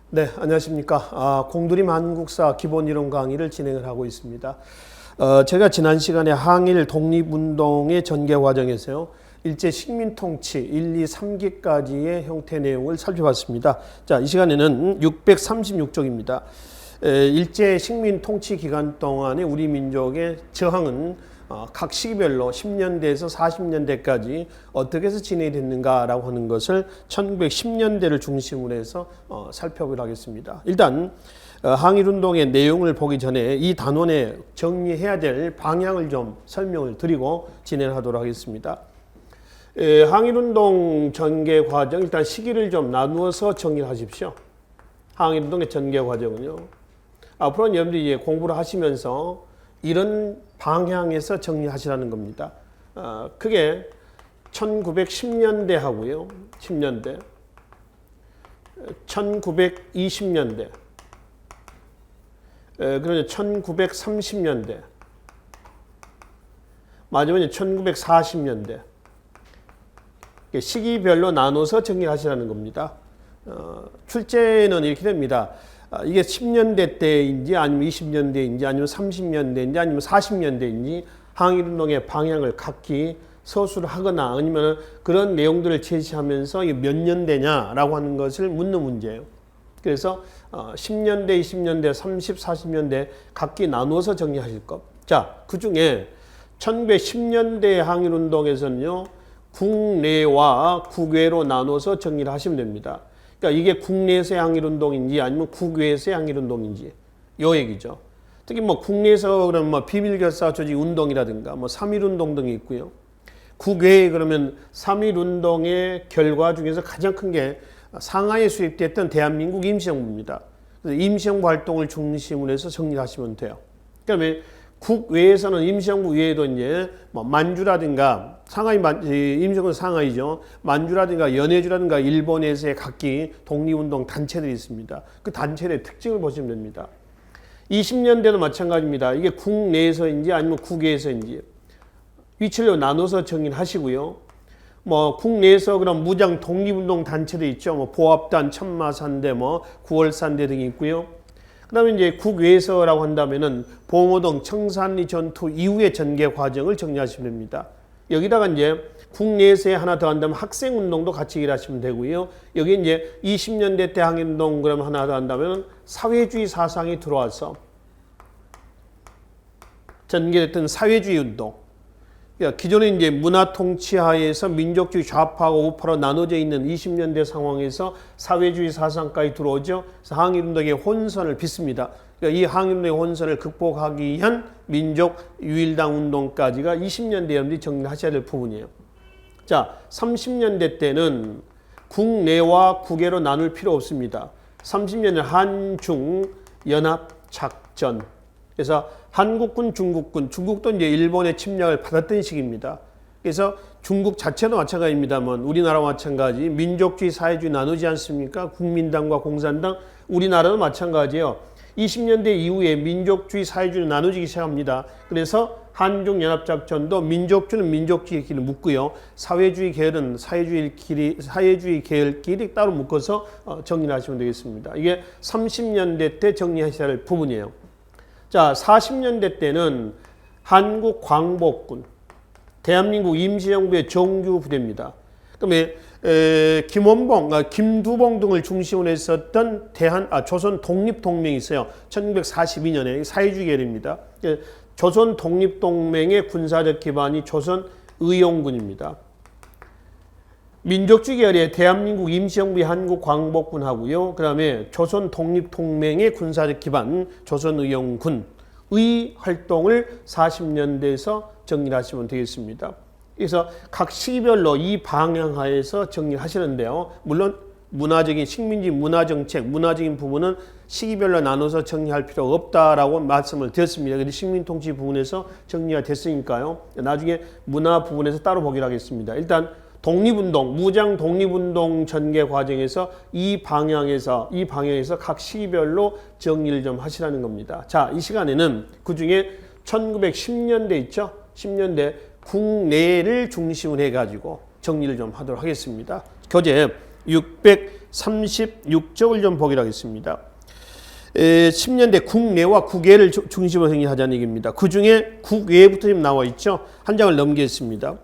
네, 안녕하십니까. 공드림 한국사 기본이론 강의를 진행을 하고 있습니다. 제가 지난 시간에 항일 독립운동의 전개 과정에서요, 일제 식민통치 1, 2, 3기까지의 형태 내용을 살펴봤습니다. 자, 이 시간에는 636쪽입니다. 일제 식민통치 기간 동안에 우리 민족의 저항은 각 시기별로 10년대에서 40년대까지 어떻게 해서 진행이 됐는가라고 하는 것을 1910년대를 중심으로 해서 살펴보도록 하겠습니다. 일단 항일운동의 내용을 보기 전에 이 단원에 정리해야 될 방향을 좀 설명을 드리고 진행하도록 하겠습니다. 항일운동 전개 과정, 일단 시기를 좀 나누어서 정리를 하십시오. 항일운동의 전개 과정은요, 앞으로는 여러분들이 공부를 하시면서 이런 방향에서 정리하시라는 겁니다. 그게 1910년대 하고요, 10년대, 1920년대, 그러면 1930년대, 마지막에 1940년대. 시기별로 나눠서 정리하시라는 겁니다. 출제는 이렇게 됩니다. 이게 10년대 때인지 아니면 20년대인지 아니면 30년대인지 아니면 40년대인지 항일운동의 방향을 각기 서술을 하거나 아니면 그런 내용들을 제시하면서 이게 몇 년대냐라고 하는 것을 묻는 문제예요. 그래서 10년대, 20년대, 30, 40년대 각기 나누어서 정리하실 것. 자, 그 중에 1910년대 항일운동에서는요, 국내와 국외로 나눠서 정리를 하시면 됩니다. 그러니까 이게 국내에서의 항일운동인지 아니면 국외에서의 항일운동인지 요 얘기죠. 특히 뭐 국내에서 그러면 뭐 비밀결사 조직 운동이라든가 뭐 3.1운동 등이 있고요. 국외에 그러면 3.1운동의 결과 중에서 가장 큰 게 상하이에 수립됐던 대한민국 임시정부입니다. 그래서 임시정부 활동을 중심으로 해서 정리를 하시면 돼요. 그러면 국외에서는 임시정부 외에도 이제 뭐 만주라든가 상하이 임시정부 상하이죠. 만주라든가 연해주라든가 일본에서의 각기 독립운동 단체들이 있습니다. 그 단체의 특징을 보시면 됩니다. 20년대도 마찬가지입니다. 이게 국내에서인지 아니면 국외에서인지 위치를 나눠서 정리를 하시고요. 뭐 국내에서 그런 무장 독립운동 단체도 있죠. 뭐 보합단, 천마산대, 뭐 구월산대 등이 있고요. 그 다음에 이제 국외에서라고 한다면은 봉오동 청산리 전투 이후의 전개 과정을 정리하시면 됩니다. 여기다가 이제 국내에서 하나 더 한다면 학생운동도 같이 일하시면 되고요. 여기 이제 20년대 때 항일운동 그럼 하나 더 한다면 사회주의 사상이 들어와서 전개됐던 사회주의 운동. 그러니까 기존에 이제 문화 통치하에서 민족주의 좌파하고 우파로 나눠져 있는 20년대 상황에서 사회주의 사상까지 들어오죠. 그래서 항일운동의 혼선을 빚습니다. 그러니까 이 항일운동의 혼선을 극복하기 위한 민족 유일당 운동까지가 20년대 여러분들이 정리하셔야 될 부분이에요. 자, 30년대 때는 국내와 국외로 나눌 필요 없습니다. 30년대 한중 연합작전. 그래서 한국군, 중국도 이제 일본의 침략을 받았던 시기입니다. 그래서 중국 자체도 마찬가지입니다만 우리나라와 마찬가지 민족주의, 사회주의 나누지 않습니까? 국민당과 공산당, 우리나라도 마찬가지예요. 20년대 이후에 민족주의, 사회주의를 나누기 시작합니다. 그래서 한중연합작전도 민족주의는 민족주의 길을 묶고요. 사회주의 계열은 사회주의 계열끼리 따로 묶어서 정리를 하시면 되겠습니다. 이게 30년대 때 정리하셔야 할 부분이에요. 자, 40년대 때는 한국광복군, 대한민국 임시정부의 정규 부대입니다. 그다음에 김원봉, 김두봉 등을 중심으로 했었던 조선 독립동맹이 있어요. 1942년에 사회주의 계열입니다. 조선 독립동맹의 군사적 기반이 조선의용군입니다. 민족주의 계열의 대한민국 임시정부의 한국광복군하고요. 그 다음에 조선 독립동맹의 군사적 기반 조선의용군의 활동을 40년대에서 정리를 하시면 되겠습니다. 그래서 각 시기별로 이 방향하에서 정리를 하시는데요. 물론 문화적인 식민지 문화정책, 문화적인 부분은 시기별로 나눠서 정리할 필요가 없다라고 말씀을 드렸습니다. 그런데 식민통치 부분에서 정리가 됐으니까요. 나중에 문화 부분에서 따로 보기로 하겠습니다. 일단 독립운동, 무장 독립운동 전개 과정에서 이 방향에서 각 시기별로 정리를 좀 하시라는 겁니다. 자, 이 시간에는 그 중에 1910년대 있죠? 10년대 국내를 중심으로 해가지고 정리를 좀 하도록 하겠습니다. 교재 636쪽을 좀 보기로 하겠습니다. 10년대 국내와 국외를 중심으로 생각하자는 얘기입니다. 그 중에 국외부터 지금 나와 있죠. 한 장을 넘기겠습니다.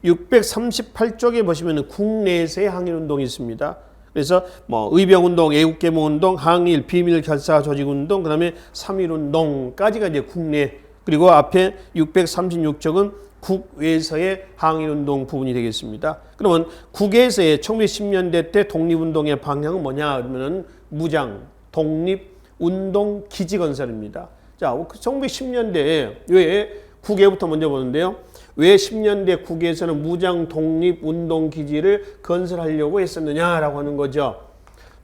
638쪽에 보시면 국내에서의 항일운동이 있습니다. 그래서 뭐 의병운동, 애국개몽운동, 항일, 비밀 결사 조직운동, 그다음에 3.1운동까지가 이제 국내. 그리고 앞에 636쪽은 국외에서의 항일운동 부분이 되겠습니다. 그러면 국외에서의 1910년대 때 독립운동의 방향은 뭐냐 그러면은 무장, 독립, 운동, 기지 건설입니다. 자, 1910년대에 왜 국외부터 먼저 보는데요. 왜 10년대 국외에서는 무장, 독립, 운동, 기지를 건설하려고 했었느냐라고 하는 거죠.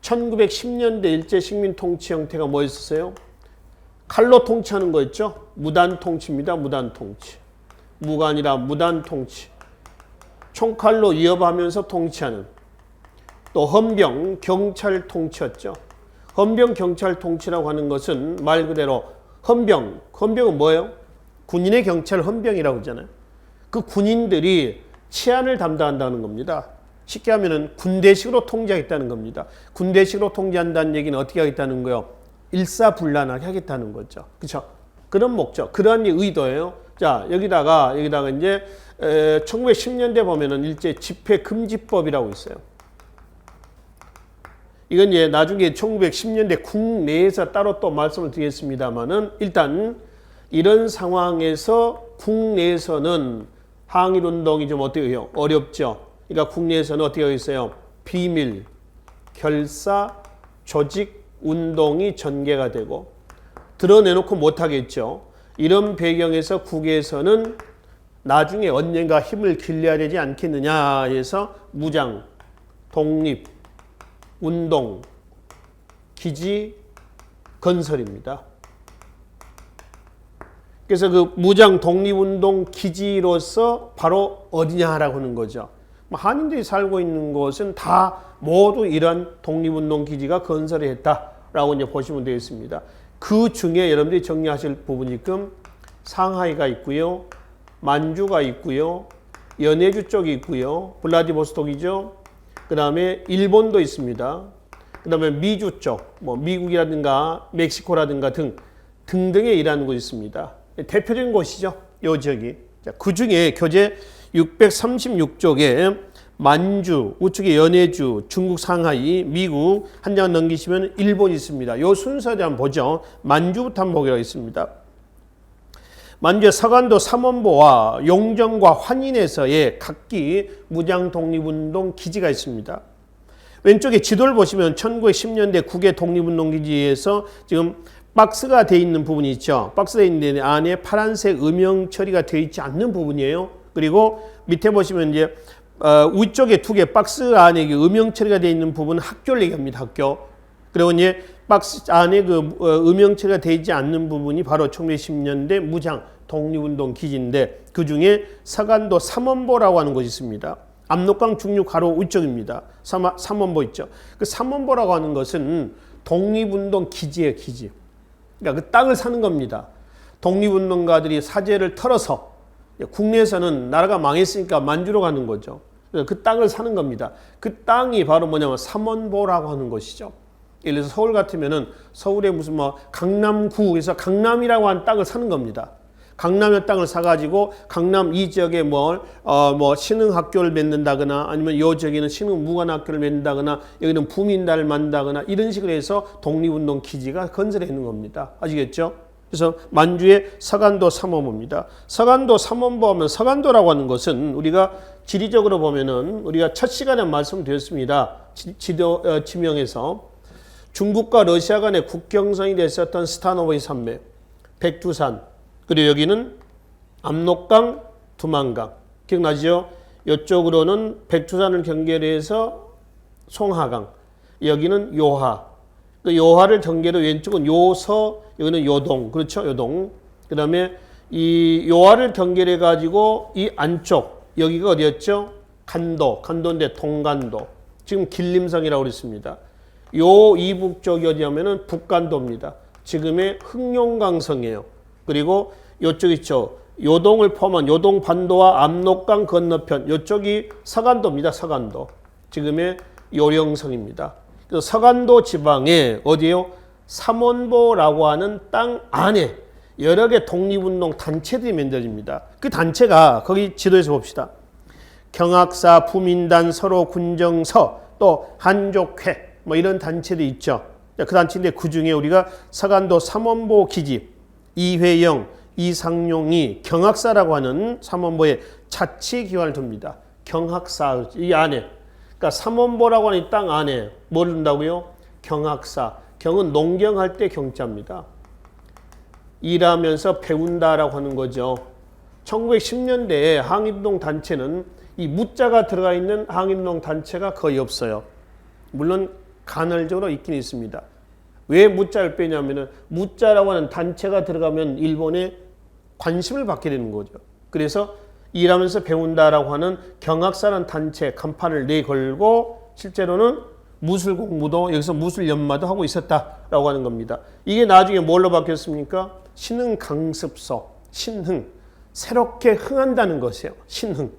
1910년대 일제 식민 통치 형태가 뭐였었어요? 칼로 통치하는 거였죠. 무단 통치입니다. 무단 통치. 무가 아니라 무단 통치. 총칼로 위협하면서 통치하는. 또 헌병, 경찰 통치였죠. 헌병, 경찰 통치라고 하는 것은 말 그대로 헌병은 뭐예요? 군인의 경찰 헌병이라고 하잖아요. 그 군인들이 치안을 담당한다는 겁니다. 쉽게 하면은 군대식으로 통제하겠다는 겁니다. 군대식으로 통제한다는 얘기는 어떻게 하겠다는 거예요? 일사불란하게 하겠다는 거죠. 그렇죠? 그런 목적, 그런 의도예요. 자, 여기다가 이제 1910년대 보면은 일제 집회 금지법이라고 있어요. 이건 이제 나중에 1910년대 국내에서 따로 또 말씀을 드리겠습니다만은 일단 이런 상황에서 국내에서는 항일운동이 좀 어떻게 해요? 어렵죠. 그러니까 국내에서는 어떻게 하고 있어요? 비밀, 결사, 조직, 운동이 전개가 되고 드러내놓고 못하겠죠. 이런 배경에서 국외에서는 나중에 언젠가 힘을 길러야 되지 않겠느냐 해서 무장, 독립, 운동, 기지 건설입니다. 그래서 그 무장 독립운동 기지로서 바로 어디냐라고 하는 거죠. 한인들이 살고 있는 곳은 다 모두 이런 독립운동 기지가 건설을 했다라고 이제 보시면 되겠습니다. 그 중에 여러분들이 정리하실 부분이 지금 상하이가 있고요, 만주가 있고요, 연해주 쪽이 있고요, 블라디보스톡이죠. 그 다음에 일본도 있습니다. 그 다음에 미주 쪽, 뭐 미국이라든가 멕시코라든가 등등에 일하는 곳이 있습니다. 대표적인 곳이죠. 요 지역이. 자, 그 중에 교재 636쪽에 만주, 우측에 연해주, 중국 상하이, 미국 한 장 넘기시면 일본이 있습니다. 요 순서에 한번 보죠. 만주부터 한번 보기로 하겠습니다. 만주의 서간도 삼원보와 용정과 환인에서의 각기 무장 독립운동 기지가 있습니다. 왼쪽에 지도를 보시면 1910년대 국외 독립운동 기지에서 지금 박스가 되어 있는 부분이 있죠. 박스가 있는데 안에 파란색 음영 처리가 되어 있지 않는 부분이에요. 그리고 밑에 보시면 이제 위쪽에 두 개 박스 안에 음영 처리가 되어 있는 부분은 학교를 얘기합니다. 학교. 그리고 이제 박스 안에 그 음영 처리가 되어 있지 않는 부분이 바로 1910년대 무장 독립운동 기지인데 그 중에 서간도 삼원보라고 하는 곳이 있습니다. 압록강 중류 가로 위쪽입니다. 삼원보 있죠. 그 삼원보라고 하는 것은 독립운동 기지예요, 기지. 그러니까 그 땅을 사는 겁니다. 독립운동가들이 사제를 털어서 국내에서는 나라가 망했으니까 만주로 가는 거죠. 그 땅을 사는 겁니다. 그 땅이 바로 뭐냐면 삼원보라고 하는 것이죠. 예를 들어서 서울 같으면은 서울에 무슨 뭐 강남구에서 강남이라고 하는 땅을 사는 겁니다. 강남의 땅을 사가지고 강남 이 지역에 뭐 신흥학교를 맺는다거나 아니면 이 지역에는 신흥무관학교를 맺는다거나 여기는 부민단을 만든다거나 이런 식으로 해서 독립운동 기지가 건설해 있는 겁니다. 아시겠죠? 그래서 만주의 서간도 삼원보입니다. 서간도 삼원보 하면 서간도라고 하는 것은 우리가 지리적으로 보면은 우리가 첫 시간에 말씀드렸습니다. 지명에서 중국과 러시아 간의 국경선이 됐었던 스타노보이 산맥, 백두산, 그리고 여기는 압록강, 두만강. 기억나죠? 이쪽으로는 백두산을 경계해서 송하강, 여기는 요하. 그 요하를 경계로 왼쪽은 요서, 여기는 요동. 그렇죠? 요동. 그 다음에 이 요하를 경계해 가지고 이 안쪽, 여기가 어디였죠? 간도인데 동간도. 지금 길림성이라고 그랬습니다. 요 이북 쪽이 어디냐면은 북간도입니다. 지금의 흑룡강성이에요. 그리고 이쪽 있죠. 요동을 포함한 요동 반도와 압록강 건너편, 이쪽이 서간도입니다. 서간도. 지금의 요령성입니다. 그래서 서간도 지방에 어디에요? 삼원보라고 하는 땅 안에 여러 개 독립운동 단체들이 만들어집니다. 그 단체가 거기 지도에서 봅시다. 경학사, 부민단, 서로 군정서, 또 한족회 뭐 이런 단체들이 있죠. 그 단체인데 그 중에 우리가 서간도 삼원보 기지 이회영, 이상용이 경학사라고 하는 삼원보의 자치기관을 둡니다. 경학사 이 안에 그러니까 삼원보라고 하는 이 땅 안에 뭘 둔다고요? 경학사. 경은 농경할 때 경자입니다. 일하면서 배운다라고 하는 거죠. 1910년대에 항일운동 단체는 이 무자가 들어가 있는 항일운동 단체가 거의 없어요. 물론 간헐적으로 있긴 있습니다. 왜 무자를 빼냐면은 무자라고 하는 단체가 들어가면 일본에 관심을 받게 되는 거죠. 그래서 일하면서 배운다라고 하는 경학사라는 단체 간판을 내걸고 실제로는 무술 공부도 여기서 무술 연마도 하고 있었다라고 하는 겁니다. 이게 나중에 뭘로 바뀌었습니까? 신흥 강습소, 신흥. 새롭게 흥한다는 것이에요. 신흥.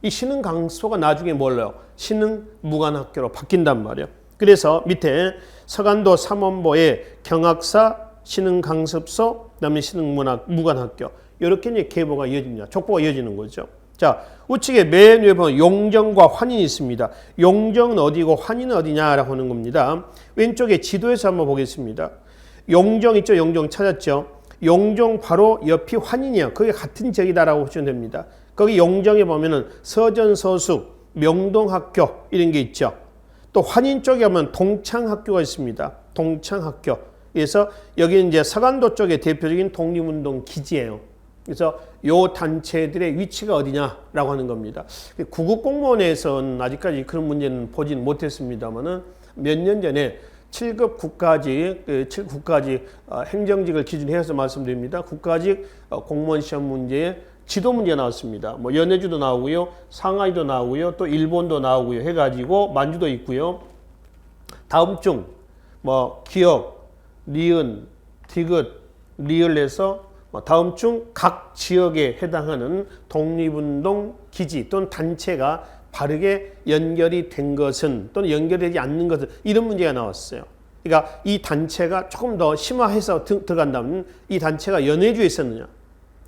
이 신흥 강습소가 나중에 뭘로요? 신흥 무관학교로 바뀐단 말이에요. 그래서 밑에 서간도 삼원보에 경학사, 신흥 강습소, 그다음에 신흥 무관학교 이렇게 이제 계보가 이어집니다. 족보가 이어지는 거죠. 자, 우측에 맨 위에 보면 용정과 환인이 있습니다. 용정은 어디고 환인은 어디냐라고 하는 겁니다. 왼쪽에 지도에서 한번 보겠습니다. 용정 있죠? 용정 찾았죠? 용정 바로 옆이 환인이에요. 그게 같은 지역이다라고 보시면 됩니다. 거기 용정에 보면은 서전서숙, 명동학교 이런 게 있죠. 또 환인 쪽에 보면 동창학교가 있습니다. 동창학교. 그래서 여기는 이제 서간도 쪽의 대표적인 독립운동 기지예요. 그래서 요 단체들의 위치가 어디냐라고 하는 겁니다. 구급공무원에서는 아직까지 그런 문제는 보지는 못했습니다만은 몇 년 전에 7급 국가직 행정직을 기준해서 말씀드립니다. 국가직 공무원 시험 문제에 지도 문제 나왔습니다. 뭐 연해주도 나오고요, 상하이도 나오고요, 또 일본도 나오고요 해가지고 만주도 있고요. 다음 중 뭐 기역, 니은, 디귿, 리을에서 다음 중 각 지역에 해당하는 독립운동 기지 또는 단체가 바르게 연결이 된 것은 또는 연결되지 않는 것은 이런 문제가 나왔어요. 그러니까 이 단체가 조금 더 심화해서 들어간다면 이 단체가 연해주에 있었느냐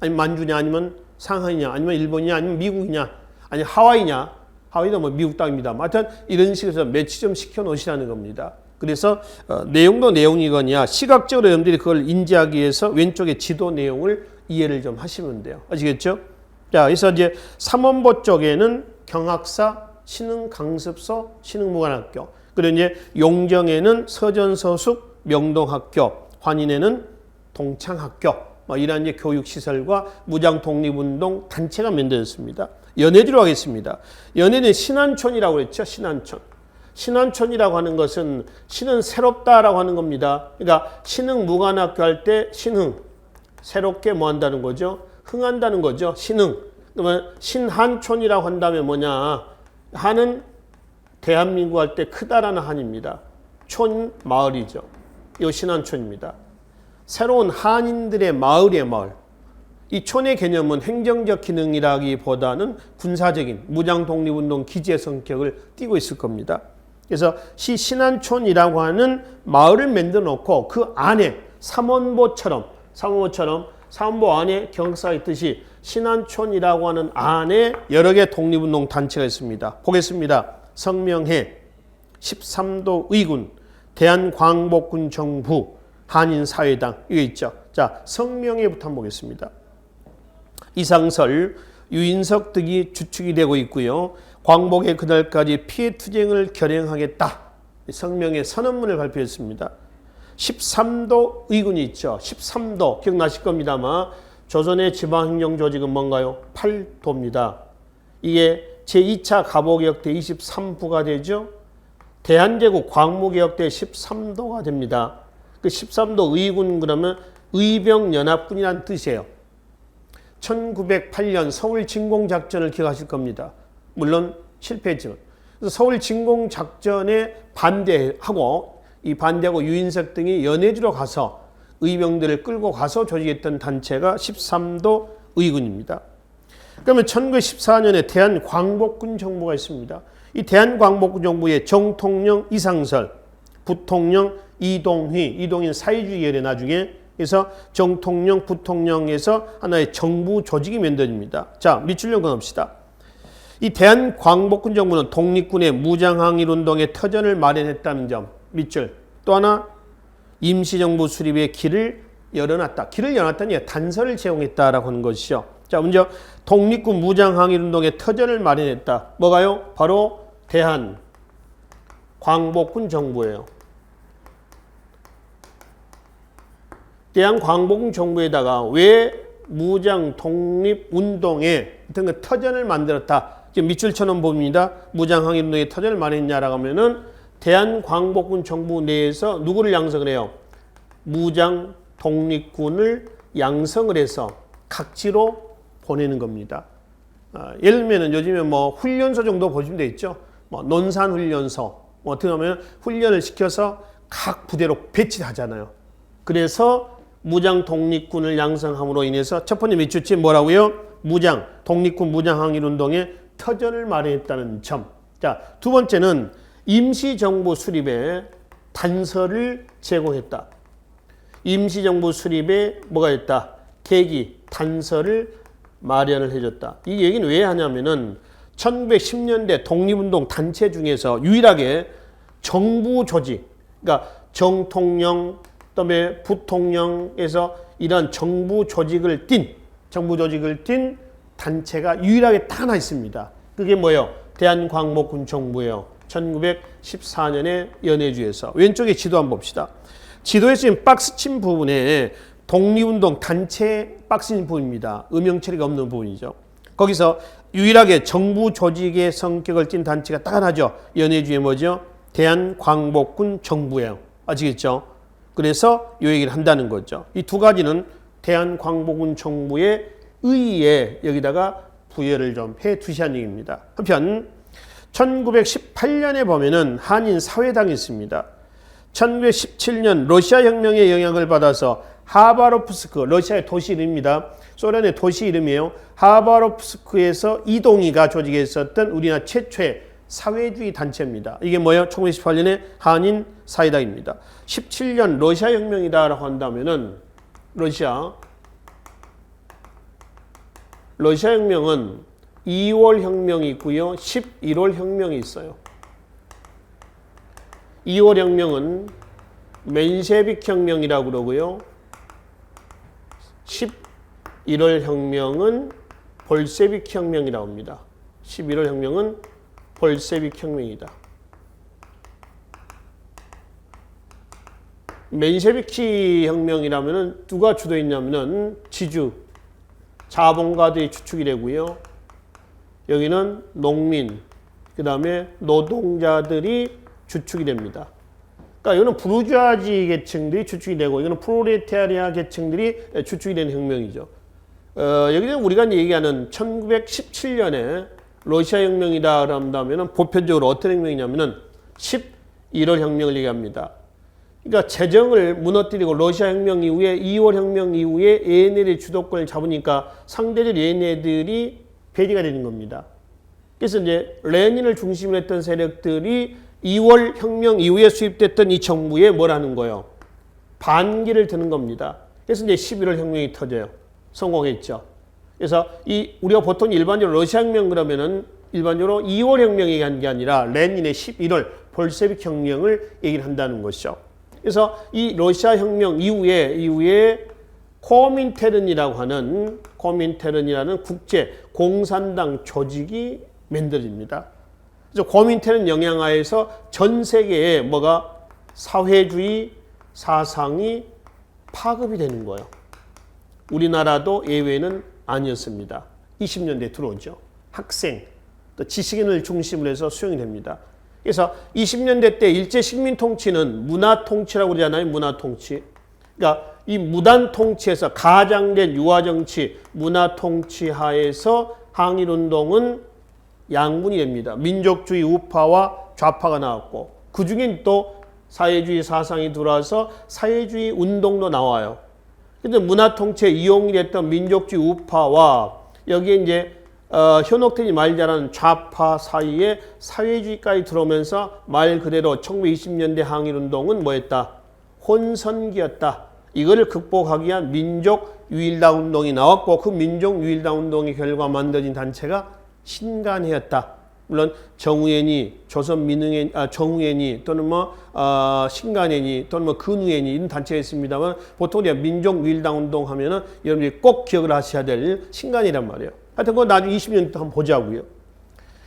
아니면 만주냐 아니면 상하이냐 아니면 일본이냐 아니면 미국이냐 아니면 하와이냐 하와이도 뭐 미국 땅입니다. 하여튼 이런 식으로 매치 좀 시켜 놓으시라는 겁니다. 그래서 내용도 내용이거니와 시각적으로 여러분들이 그걸 인지하기 위해서 왼쪽에 지도 내용을 이해를 좀 하시면 돼요. 아시겠죠? 자, 그래서 이제 삼원보 쪽에는 경학사, 신흥강습소, 신흥무관학교. 그리고 이제 용정에는 서전서숙, 명동학교, 환인에는 동창학교. 뭐 이런 이제 교육시설과 무장독립운동 단체가 만들어졌습니다. 연해주로 하겠습니다. 연해는 신안촌이라고 그랬죠. 신안촌. 신안촌이라고 하는 것은 신은 새롭다라고 하는 겁니다. 그러니까 신흥 무관학교 할 때 신흥 새롭게 뭐 한다는 거죠? 흥한다는 거죠. 신흥. 그러면 신한촌이라고 한다면 뭐냐? 한은 대한민국 할 때 크다라는 한입니다. 촌 마을이죠. 이 신한촌입니다. 새로운 한인들의 마을이에요. 마을. 이 촌의 개념은 행정적 기능이라기보다는 군사적인 무장독립운동 기지의 성격을 띠고 있을 겁니다. 그래서 신안촌이라고 하는 마을을 만들어 놓고 그 안에 삼원보처럼 삼원보 안에 경사가 있듯이 신안촌이라고 하는 안에 여러 개 독립운동 단체가 있습니다. 보겠습니다. 성명회, 13도 의군, 대한광복군 정부, 한인사회당 이거 있죠. 자, 성명회부터 한번 보겠습니다. 이상설, 유인석 등이 주축이 되고 있고요. 광복의 그날까지 피해 투쟁을 결행하겠다. 성명의 선언문을 발표했습니다. 13도 의군이 있죠. 13도 기억나실 겁니다만 조선의 지방행정조직은 뭔가요? 8도입니다. 이게 제2차 갑오개혁 때 23부가 되죠. 대한제국 광무개혁 때 13도가 됩니다. 그 13도 의군 그러면 의병연합군이라는 뜻이에요. 1908년 서울 진공작전을 기억하실 겁니다. 물론 실패했지만. 그래서 서울 진공작전에 반대하고 유인석 등이 연해주로 가서 의병들을 끌고 가서 조직했던 단체가 13도 의군입니다. 그러면 1914년에 대한광복군 정부가 있습니다. 이 대한광복군 정부의 정통령 이상설, 부통령 이동희는 사회주의 열애 나중에 그래서 정통령, 부통령에서 하나의 정부 조직이 만들어집니다. 자, 밑줄 연관합시다. 이 대한광복군 정부는 독립군의 무장항일운동의 터전을 마련했다는 점, 밑줄. 또 하나, 임시정부 수립의 길을 열어놨다. 길을 열어놨다는 게 단서를 제공했다라고 하는 것이죠. 자, 먼저 독립군 무장항일운동의 터전을 마련했다. 뭐가요? 바로 대한광복군 정부예요. 대한광복군 정부에다가 왜 무장 독립운동에 어떤 그 터전을 만들었다. 지금 밑줄처럼 봅니다. 무장항일운동의 터전을 마련했냐라고 하면은 대한광복군 정부 내에서 누구를 양성을 해요? 무장 독립군을 양성을 해서 각지로 보내는 겁니다. 예를 들면 요즘에 뭐 훈련소 정도 보시면 되겠죠. 뭐 논산훈련소, 어떻게 보면 훈련을 시켜서 각 부대로 배치하잖아요. 그래서 무장 독립군을 양성함으로 인해서 첫 번째 밑줄치 뭐라고요? 무장 독립군 무장항일운동의 터전을 마련했다는 점. 자, 두 번째는 임시정부 수립에 단서를 제공했다. 임시정부 수립에 뭐가 있다? 계기, 단서를 마련을 해줬다. 이 얘기는 왜 하냐면은 1910년대 독립운동 단체 중에서 유일하게 정부 조직, 그러니까 정통령, 그다음에 부통령에서 이런 정부 조직을 띈 단체가 유일하게 딱 하나 있습니다. 그게 뭐예요? 대한광복군 정부예요. 1914년에 연해주에서. 왼쪽에 지도 한번 봅시다. 지도에 지금 박스 친 부분에 독립운동 단체 박스 친 부분입니다. 음영 처리가 없는 부분이죠. 거기서 유일하게 정부 조직의 성격을 띤 단체가 딱 하나죠. 연해주에 뭐죠? 대한광복군 정부예요. 아시겠죠? 그래서 이 얘기를 한다는 거죠. 이 두 가지는 대한광복군 정부의 의의에 여기다가 부여를 좀 해 두시라는 얘기입니다. 한편 1918년에 보면은 한인 사회당이 있습니다. 1917년 러시아 혁명의 영향을 받아서 하바롭스크, 러시아의 도시 이름입니다. 소련의 도시 이름이에요. 하바롭스크에서 이동희가 조직했었던 우리나라 최초의 사회주의 단체입니다. 이게 뭐예요? 1918년에 한인 사회당입니다. 17년 러시아 혁명이다라고 한다면은 러시아 혁명은 2월 혁명이 있고요. 11월 혁명이 있어요. 2월 혁명은 맨셰빅 혁명이라고 그러고요. 11월 혁명은 볼셰빅 혁명이라고 합니다. 11월 혁명은 볼셰빅 혁명이다. 맨셰비키 혁명이라면은 누가 주도했냐면은 지주, 자본가들이 주축이 되고요. 여기는 농민, 그 다음에 노동자들이 주축이 됩니다. 그러니까 이거는 부르주아지 계층들이 주축이 되고 이거는 프롤레타리아 계층들이 주축이 되는 혁명이죠. 여기는 우리가 얘기하는 1917년에 러시아 혁명이다 그런다면은 보편적으로 어떤 혁명이냐면은 11월 혁명을 얘기합니다. 그러니까 재정을 무너뜨리고 러시아 혁명 이후에 2월 혁명 이후에 얘네들이 주도권을 잡으니까 상대적 얘네들이 배제가 되는 겁니다. 그래서 이제 레닌을 중심으로 했던 세력들이 2월 혁명 이후에 수입됐던 이 정부에 뭐라는 거예요? 반기를 드는 겁니다. 그래서 이제 11월 혁명이 터져요. 성공했죠. 그래서 우리가 보통 일반적으로 러시아 혁명 그러면은 일반적으로 2월 혁명 얘기하는 게 아니라 레닌의 11월 볼셰빅 혁명을 얘기를 한다는 것이죠. 그래서 이 러시아 혁명 이후에 코민테른이라고 하는 국제 공산당 조직이 만들어집니다. 그래서 코민테른 영향하에서 전 세계에 뭐가 사회주의 사상이 파급이 되는 거예요. 우리나라도 예외는 아니었습니다. 20년대에 들어오죠. 학생, 또 지식인을 중심으로 해서 수용이 됩니다. 그래서 20년대 때 일제 식민 통치는 문화 통치라고 그러잖아요. 문화 통치. 그러니까 이 무단 통치에서 가장된 유화 정치, 문화 통치 하에서 항일 운동은 양분이 됩니다. 민족주의 우파와 좌파가 나왔고 그 중엔 또 사회주의 사상이 들어와서 사회주의 운동도 나와요. 근데 문화 통치에 이용이 됐던 민족주의 우파와 여기에 이제 현혹되지 말자라는 좌파 사이에 사회주의까지 들어오면서 말 그대로 1920년대 항일운동은 뭐였다? 혼선기였다. 이거를 극복하기 위한 민족유일당 운동이 나왔고 그 민족유일당 운동의 결과 만들어진 단체가 신간회였다. 물론 정우회니 조선민흥회, 정우회니 또는 신간회니 또는 근우회니 이런 단체가 있습니다만 보통 우리가 민족유일당 운동 하면은 여러분들이 꼭 기억을 하셔야 될 신간이란 말이에요. 하여튼 그거 나중에 20년 또 한번 보자고요.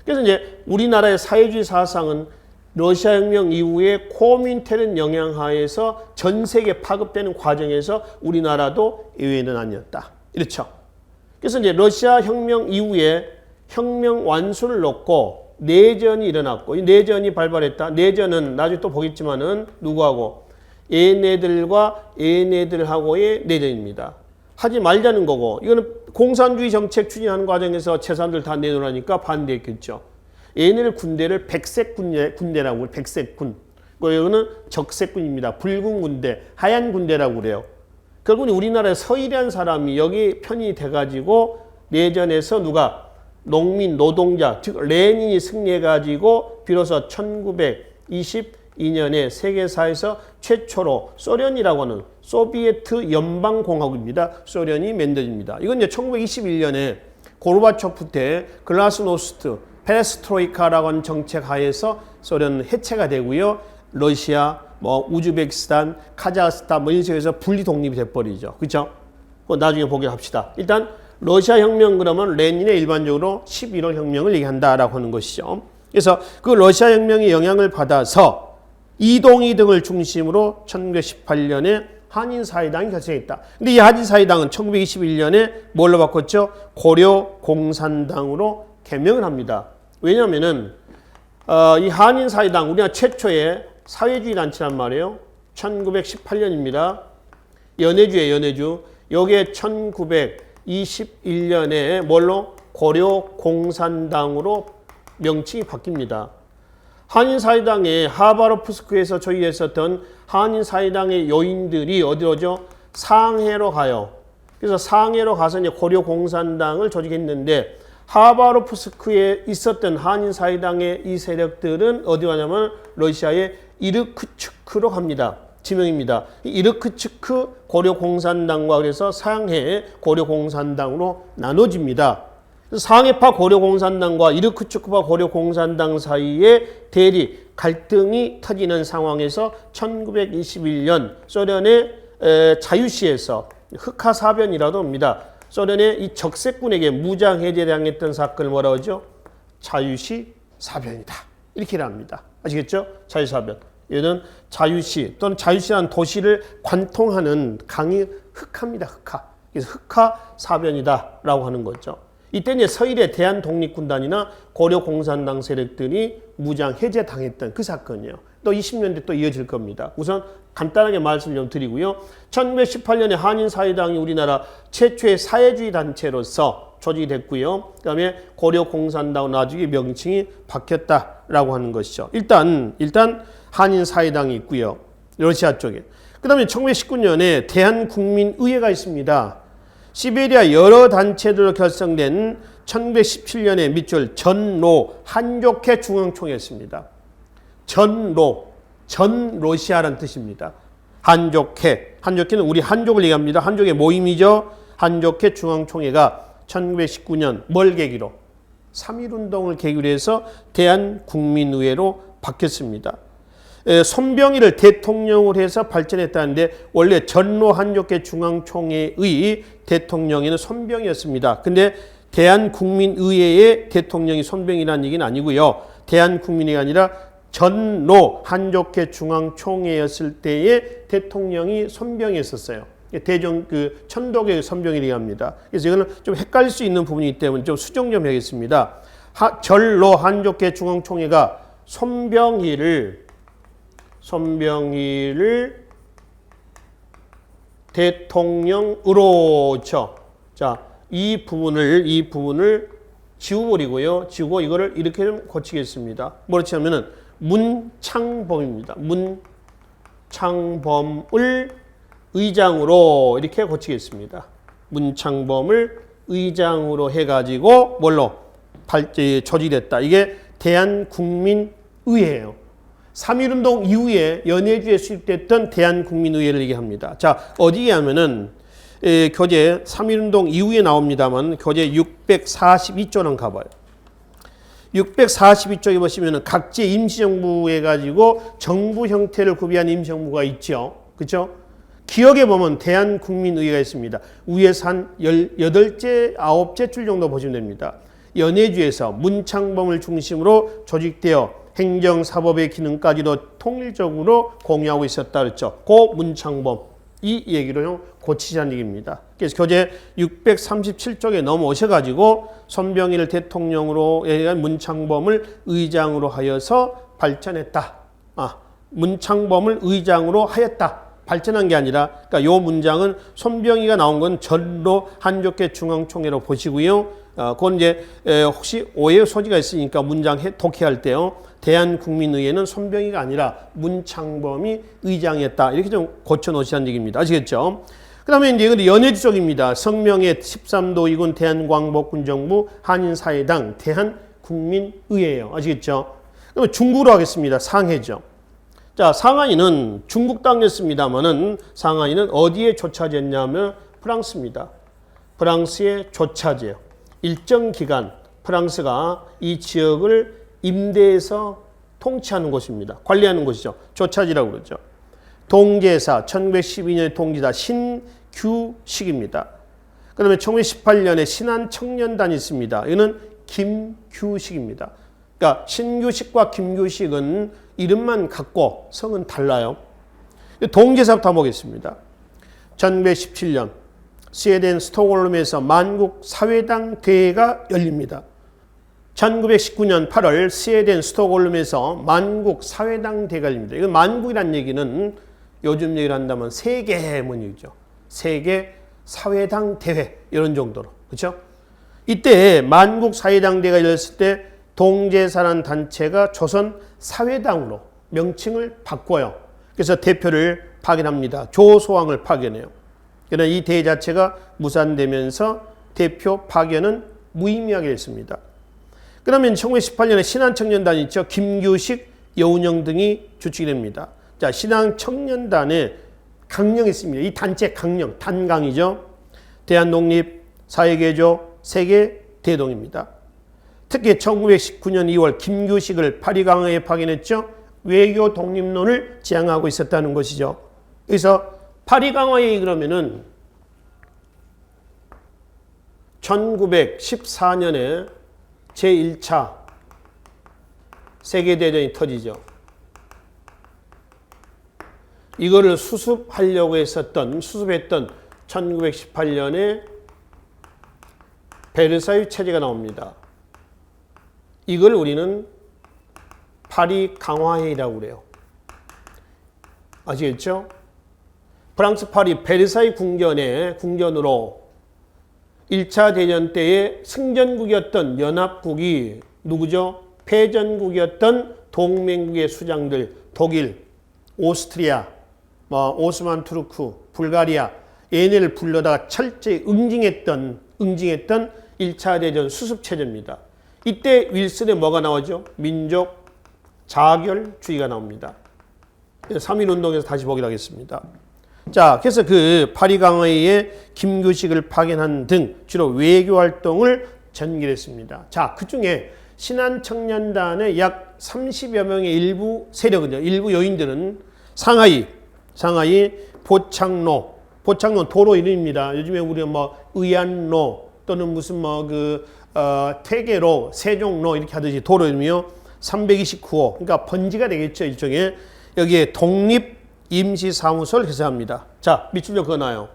그래서 이제 우리나라의 사회주의 사상은 러시아 혁명 이후에 코민텔은 영향하에서 전 세계 파급되는 과정에서 우리나라도 예외는 아니었다. 이렇죠. 그래서 이제 러시아 혁명 이후에 혁명 완수를 놓고 내전이 일어났고 이 내전이 발발했다. 내전은 나중에 또 보겠지만은 누구하고? 얘네들과 얘네들하고의 내전입니다. 하지 말자는 거고 이거는 공산주의 정책 추진하는 과정에서 재산들 다 내놓으라니까 반대했겠죠. 얘네들 군대를 백색 군대라고 해요. 백색군. 이거는 적색군입니다. 붉은 군대, 하얀 군대라고 그래요. 결국은 우리나라의 서일한 사람이 여기 편이 돼가지고 내전에서 누가 농민, 노동자, 즉 레닌이 승리해가지고 비로소 1922년에 세계사에서 최초로 소련이라고 하는 소비에트 연방공화국입니다. 소련이 만들어집니다. 이건 이제 1921년에 고르바초프 때 글라스노스트, 페레스트로이카라고 하는 정책 하에서 소련은 해체가 되고요. 러시아, 우즈베키스탄, 카자흐스탄 이런 식에서 분리 독립이 돼버리죠. 그렇죠? 나중에 보기로 합시다. 일단 러시아 혁명 그러면 레닌의 일반적으로 11월 혁명을 얘기한다라고 하는 것이죠. 그래서 그 러시아 혁명의 영향을 받아서 이동희 등을 중심으로 1918년에 한인사회당이 결성했다. 근데 이 한인사회당은 1921년에 뭘로 바꿨죠? 고려공산당으로 개명을 합니다. 왜냐하면은 이 한인사회당 우리나라 최초의 사회주의 단체란 말이에요. 1918년입니다. 연해주예요, 연해주. 여기에 1921년에 뭘로? 고려공산당으로 명칭이 바뀝니다. 한인사회당에 하바롭스크에서 조직했었던 한인사회당의 요인들이 어디로 오죠? 상해로 가요. 그래서 상해로 가서 이제 고려공산당을 조직했는데 하바롭스크에 있었던 한인사회당의 이 세력들은 어디 가냐면 러시아의 이르크츠크로 갑니다. 지명입니다. 이르크츠크 고려공산당과 그래서 상해 고려공산당으로 나눠집니다. 상해파 고려공산당과 이르크츠크파 고려공산당 사이에 대립, 갈등이 터지는 상황에서 1921년 소련의 자유시에서 흑하사변이라도 합니다. 소련의 이 적색군에게 무장 해제당했던 사건을 뭐라고 하죠? 자유시 사변이다. 이렇게 합니다. 아시겠죠? 자유사변. 이는 자유시 또는 자유시라는 도시를 관통하는 강이 흑하입니다. 흑하. 그래서 흑하사변이다 라고 하는 거죠. 이때 이제 서일의 대한독립군단이나 고려공산당 세력들이 무장 해제당했던 그 사건이에요. 또 20년대 또 이어질 겁니다. 우선 간단하게 말씀을 좀 드리고요. 1918년에 한인사회당이 우리나라 최초의 사회주의 단체로서 조직이 됐고요. 그 다음에 고려공산당 나중에 명칭이 바뀌었다라고 하는 것이죠. 일단 한인사회당이 있고요. 러시아 쪽에. 그 다음에 1919년에 대한국민의회가 있습니다. 시베리아 여러 단체들로 결성된 1917년에 밑줄 전로 한족회 중앙총회였습니다. 전로, 전 러시아라는 뜻입니다. 한족회는 우리 한족을 얘기합니다. 한족의 모임이죠. 한족회 중앙총회가 1919년 뭘 계기로? 3.1운동을 계기로 해서 대한국민의회로 바뀌었습니다. 손병희를 대통령으로 해서 발전했다는데 원래 전로 한족회 중앙총회의 대통령에는 손병희였습니다. 근데 대한국민의회의 대통령이 손병희라는 얘기는 아니고요. 대한국민회가 아니라 전로 한족회 중앙총회였을 때의 대통령이 손병희였었어요. 천도교의 손병희라고 합니다. 그래서 이거는 좀 헷갈릴 수 있는 부분이기 때문에 좀 수정 좀 해야겠습니다. 전로 한족회 중앙총회가 손병희를 대통령으로 쳐. 자, 이 부분을 지워버리고요. 지우고 이거를 이렇게 좀 고치겠습니다. 뭐렇지 하면은 문창범입니다. 문창범을 의장으로 이렇게 고치겠습니다. 문창범을 의장으로 해가지고 뭘로 조직됐다. 이게 대한국민의회예요. 3.1운동 이후에 연해주에 수립됐던 대한국민의회를 얘기합니다. 자, 어디에 하면은 교재 3.1운동 이후에 나옵니다만 교재 642쪽은 가봐요. 642쪽에 보시면은 각지 임시정부 해가지고 정부 형태를 구비한 임시정부가 있죠. 그렇죠? 기억에 보면 대한국민의회가 있습니다. 위에서 한 18째, 9째 줄 정도 보시면 됩니다. 연해주에서 문창범을 중심으로 조직되어 행정사법의 기능까지도 통일적으로 공유하고 있었다 그랬죠. 고 문창범. 이 얘기로 좀 고치자는 얘기입니다. 그래서 교재 637쪽에 넘어오셔가지고 손병일 대통령으로 문창범을 의장으로 하여서 발전했다. 문창범을 의장으로 하였다. 발전한 게 아니라, 그러니까 요 문장은 손병희가 나온 건 전로 한족계 중앙총회로 보시고요. 그건 이제 혹시 오해 소지가 있으니까 문장 독해할 때요. 대한국민의회는 손병희가 아니라 문창범이 의장이었다. 이렇게 좀 고쳐놓으시라는 얘기입니다. 아시겠죠? 그 다음에 이제 연해주 쪽입니다. 성명의 13도 2군 대한광복군정부 한인사회당 대한국민의회예요. 아시겠죠? 그러면 중국으로 하겠습니다. 상해죠. 자, 상하이는 중국 땅이었습니다만은 상하이는 어디에 조차지했냐면 프랑스입니다. 프랑스에 조차지해요. 일정 기간 프랑스가 이 지역을 임대해서 통치하는 곳입니다. 관리하는 곳이죠. 조차지라고 그러죠. 동제사 1912년에 동지다 신규식입니다. 그 다음에 1918년에 신한청년단이 있습니다. 이거는 김규식입니다. 그러니까 신규식과 김규식은 이름만 같고 성은 달라요. 동제사부터 보겠습니다. 1917년 스웨덴 스톡홀름에서 만국 사회당 대회가 열립니다. 1919년 8월 스웨덴 스톡홀름에서 만국 사회당 대회가 열립니다. 이건 만국이란 얘기는 요즘 얘기를 한다면 세계문이죠. 세계 사회당 대회 이런 정도로. 그렇죠? 이때 만국 사회당 대회가 열렸을 때 동제사라는 단체가 조선 사회당으로 명칭을 바꿔요. 그래서 대표를 파견합니다. 조소왕을 파견해요. 그러나 이 대회 자체가 무산되면서 대표 파견은 무의미하게 됐습니다. 그러면 1918년에 신한청년단이 있죠. 김규식, 여운형 등이 주축이 됩니다. 자, 신한청년단에 강령이 있습니다. 이 단체 강령, 단강이죠. 대한독립, 사회개조, 세계대동입니다. 특히 1919년 2월 김규식을 파리강화에 파견했죠. 외교 독립론을 지향하고 있었다는 것이죠. 그래서 파리강화회의 그러면은 1914년에 제1차 세계대전이 터지죠. 이거를 수습했던 1918년에 베르사유 체제가 나옵니다. 이걸 우리는 파리 강화회의라고 그래요. 아시겠죠? 프랑스 파리 베르사유 궁전으로 1차 대전 때의 승전국이었던 연합국이 누구죠? 패전국이었던 동맹국의 수장들, 독일, 오스트리아, 오스만 투르크, 불가리아, 얘네를 불러다가 철저히 응징했던 1차 대전 수습체제입니다. 이때 윌슨에 뭐가 나오죠? 민족 자결주의가 나옵니다. 3.1운동에서 다시 보기로 하겠습니다. 자, 그래서 그 파리강화회의에 김규식을 파견한 등 주로 외교활동을 전개했습니다. 자, 그 중에 신한청년단의 약 30여 명의 일부 세력은요, 일부 요인들은 상하이, 보창로 도로 이름입니다. 요즘에 우리가 의안로 또는 무슨 퇴계로, 세종로 이렇게 하듯이 도로 이름이요. 329호. 그러니까 번지가 되겠죠, 일종의. 여기에 독립임시사무소를 개설합니다. 자, 밑줄로 그어놔요.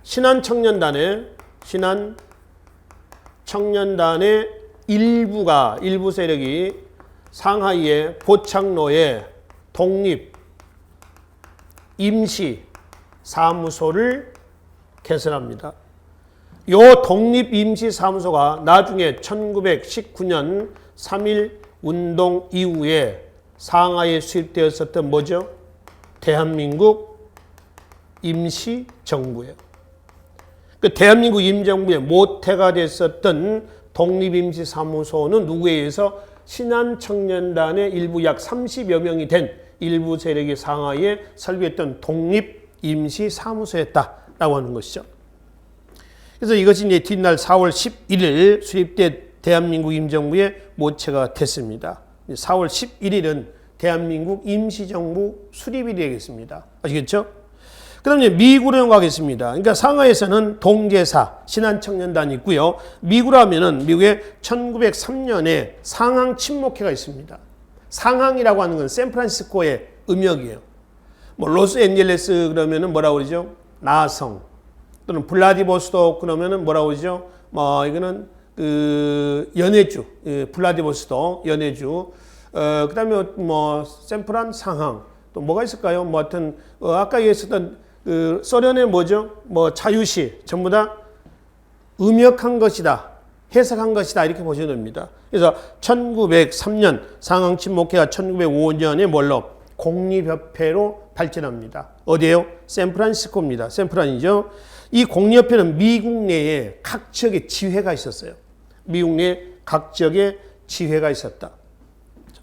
신한청년단의 일부 세력이 상하이의 보창로에 독립임시사무소를 개설합니다. 이 독립임시사무소가 나중에 1919년 3.1운동 이후에 상하이에 수립되었었던 뭐죠? 대한민국 임시정부예요. 그 대한민국 임정부의 모태가 됐었던 독립임시사무소는 누구에 의해서 신한청년단의 일부 약 30여 명이 된 일부 세력의 상하에 설립했던 독립임시사무소였다라고 하는 것이죠. 그래서 이것이 이제 뒷날 4월 11일 수립된 대한민국 임정부의 모체가 됐습니다. 4월 11일은 대한민국 임시정부 수립일이 되겠습니다. 아시겠죠? 그 다음에 미국으로 넘어가겠습니다. 그러니까 상하에서는 동계사, 신한청년단이 있고요. 미국으로 하면은 미국의 1903년에 상항 침묵회가 있습니다. 상항이라고 하는 건 샌프란시스코의 음역이에요. 뭐 로스앤젤레스 그러면은 뭐라고 그러죠? 나성. 또는 블라디보스토크 그러면은 뭐라고 그러죠? 뭐 이거는 그 연해주, 블라디보스토크 연해주. 그다음에 뭐 샌프란 상항. 또 뭐가 있을까요? 뭐 하여튼 아까 얘기했었던 그 소련의 뭐죠? 뭐 자유시 전부 다 음역한 것이다. 해석한 것이다. 이렇게 보시면 됩니다. 그래서 1903년 상항 침묵회가 1905년에 뭘로? 공립협회로 발전합니다. 어디예요? 샌프란시스코입니다. 샌프란이죠. 이 공립협회는 미국 내에 각 지역에 지회가 있었어요. 미국 내에 각 지역에 지회가 있었다.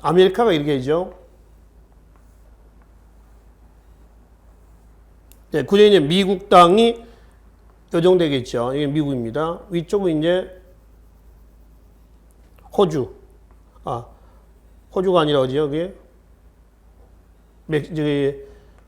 아메리카가 이렇게 있죠. 네, 구전에 이제 미국 땅이 요 정도 되겠죠. 이게 미국입니다. 위쪽은 이제 호주. 호주가 아니라 어디요? 그게?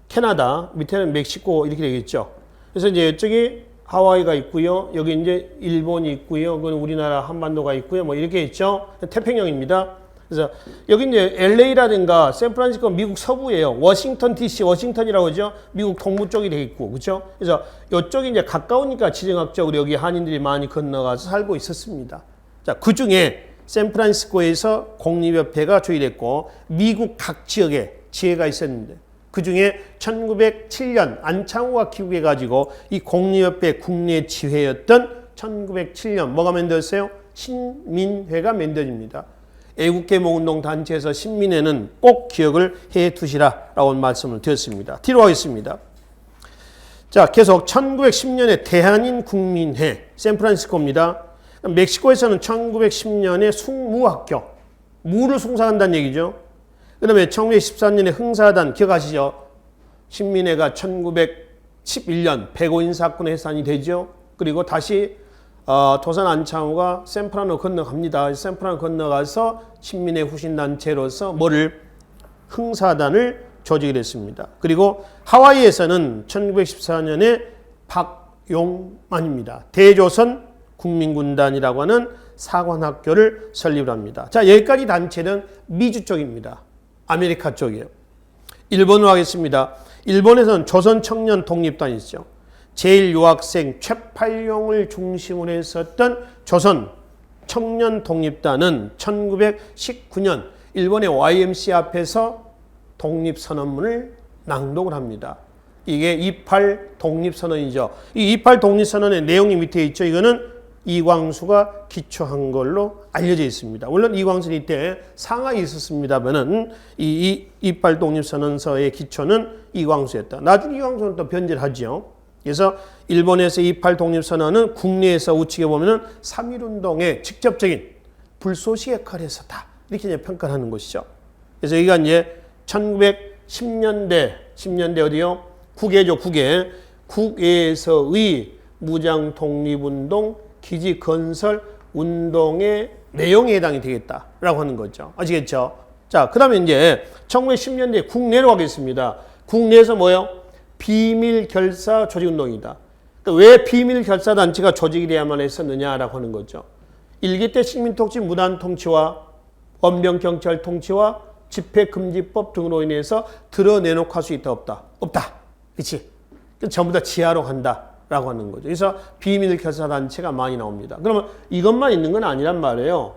캐나다. 밑에는 멕시코 이렇게 되겠죠. 그래서 이제 이쪽이 하와이가 있고요. 여기 이제 일본이 있고요. 그건 우리나라 한반도가 있고요. 뭐 이렇게 있죠. 태평양입니다. 그래서 여기 이제 LA라든가 샌프란시스코 미국 서부예요. 워싱턴 DC, 워싱턴이라고 하죠. 미국 동부 쪽이 되어 있고, 그렇죠? 그래서 이쪽이 이제 가까우니까 지정학적으로 여기 한인들이 많이 건너가서 살고 있었습니다. 자, 그 중에 샌프란시스코에서 공립협회가 조직됐고 미국 각 지역에 지회가 있었는데 그 중에 1907년 안창호가 기획해가지고 이 공립협회 국내 지회였던 1907년 뭐가 만들었어요? 신민회가 만들어집니다. 애국개몽운동 단체에서 신민회는 꼭 기억을 해 두시라라고 말씀을 드렸습니다. 뒤로 가겠습니다. 자, 계속 1910년에 대한인 국민회 샌프란시스코입니다. 멕시코에서는 1910년에 숭무학교, 무를 숭상한다는 얘기죠. 그 다음에 1914년에 흥사단 기억하시죠? 신민회가 1911년 백오인 사건의 해산이 되죠. 그리고 다시 도산 안창호가 샌프란으로 건너갑니다. 샌프란 건너가서 신민회 후신단체로서 뭐를 흥사단을 조직을 했습니다. 그리고 하와이에서는 1914년에 박용만입니다. 대조선 국민군단이라고 하는 사관학교를 설립을 합니다. 자, 여기까지 단체는 미주 쪽입니다. 아메리카 쪽이에요. 일본으로 하겠습니다. 일본에서는 조선청년 독립단이 있죠. 제1유학생 최팔룡을 중심으로 했었던 조선 청년 독립단은 1919년 일본의 YMCA 앞에서 독립선언문을 낭독을 합니다. 이게 28 독립선언이죠. 이 28 독립선언의 내용이 밑에 있죠. 이거는 이광수가 기초한 걸로 알려져 있습니다. 물론 이광수는 이때 상하에 있었습니다만은 이 28 독립선언서의 기초는 이광수였다. 나중에 이광수는 또 변제를 하죠. 그래서 일본에서 28 독립선언은 국내에서 우측에 보면은 3.1운동의 직접적인 불쏘시 역할을 했었다. 이렇게 이제 평가를 하는 것이죠. 그래서 여기가 이제 1910년대, 10년대 어디요? 국외죠, 국외. 국외에서의 무장 독립운동, 기지 건설 운동의 내용에 해당이 되겠다라고 하는 거죠. 아시겠죠? 자, 그 다음에 이제 1910년대 국내로 가겠습니다. 국내에서 뭐요? 비밀 결사 조직 운동이다. 그러니까 왜 비밀 결사 단체가 조직이 돼야만 했었느냐라고 하는 거죠. 일기 때 식민통치 무단 통치와 원병 경찰 통치와 집회금지법 등으로 인해서 드러내놓고 할 수 있다 없다? 없다. 그렇지? 전부 다 지하로 간다라고 하는 거죠. 그래서 비밀 결사 단체가 많이 나옵니다. 그러면 이것만 있는 건 아니란 말이에요.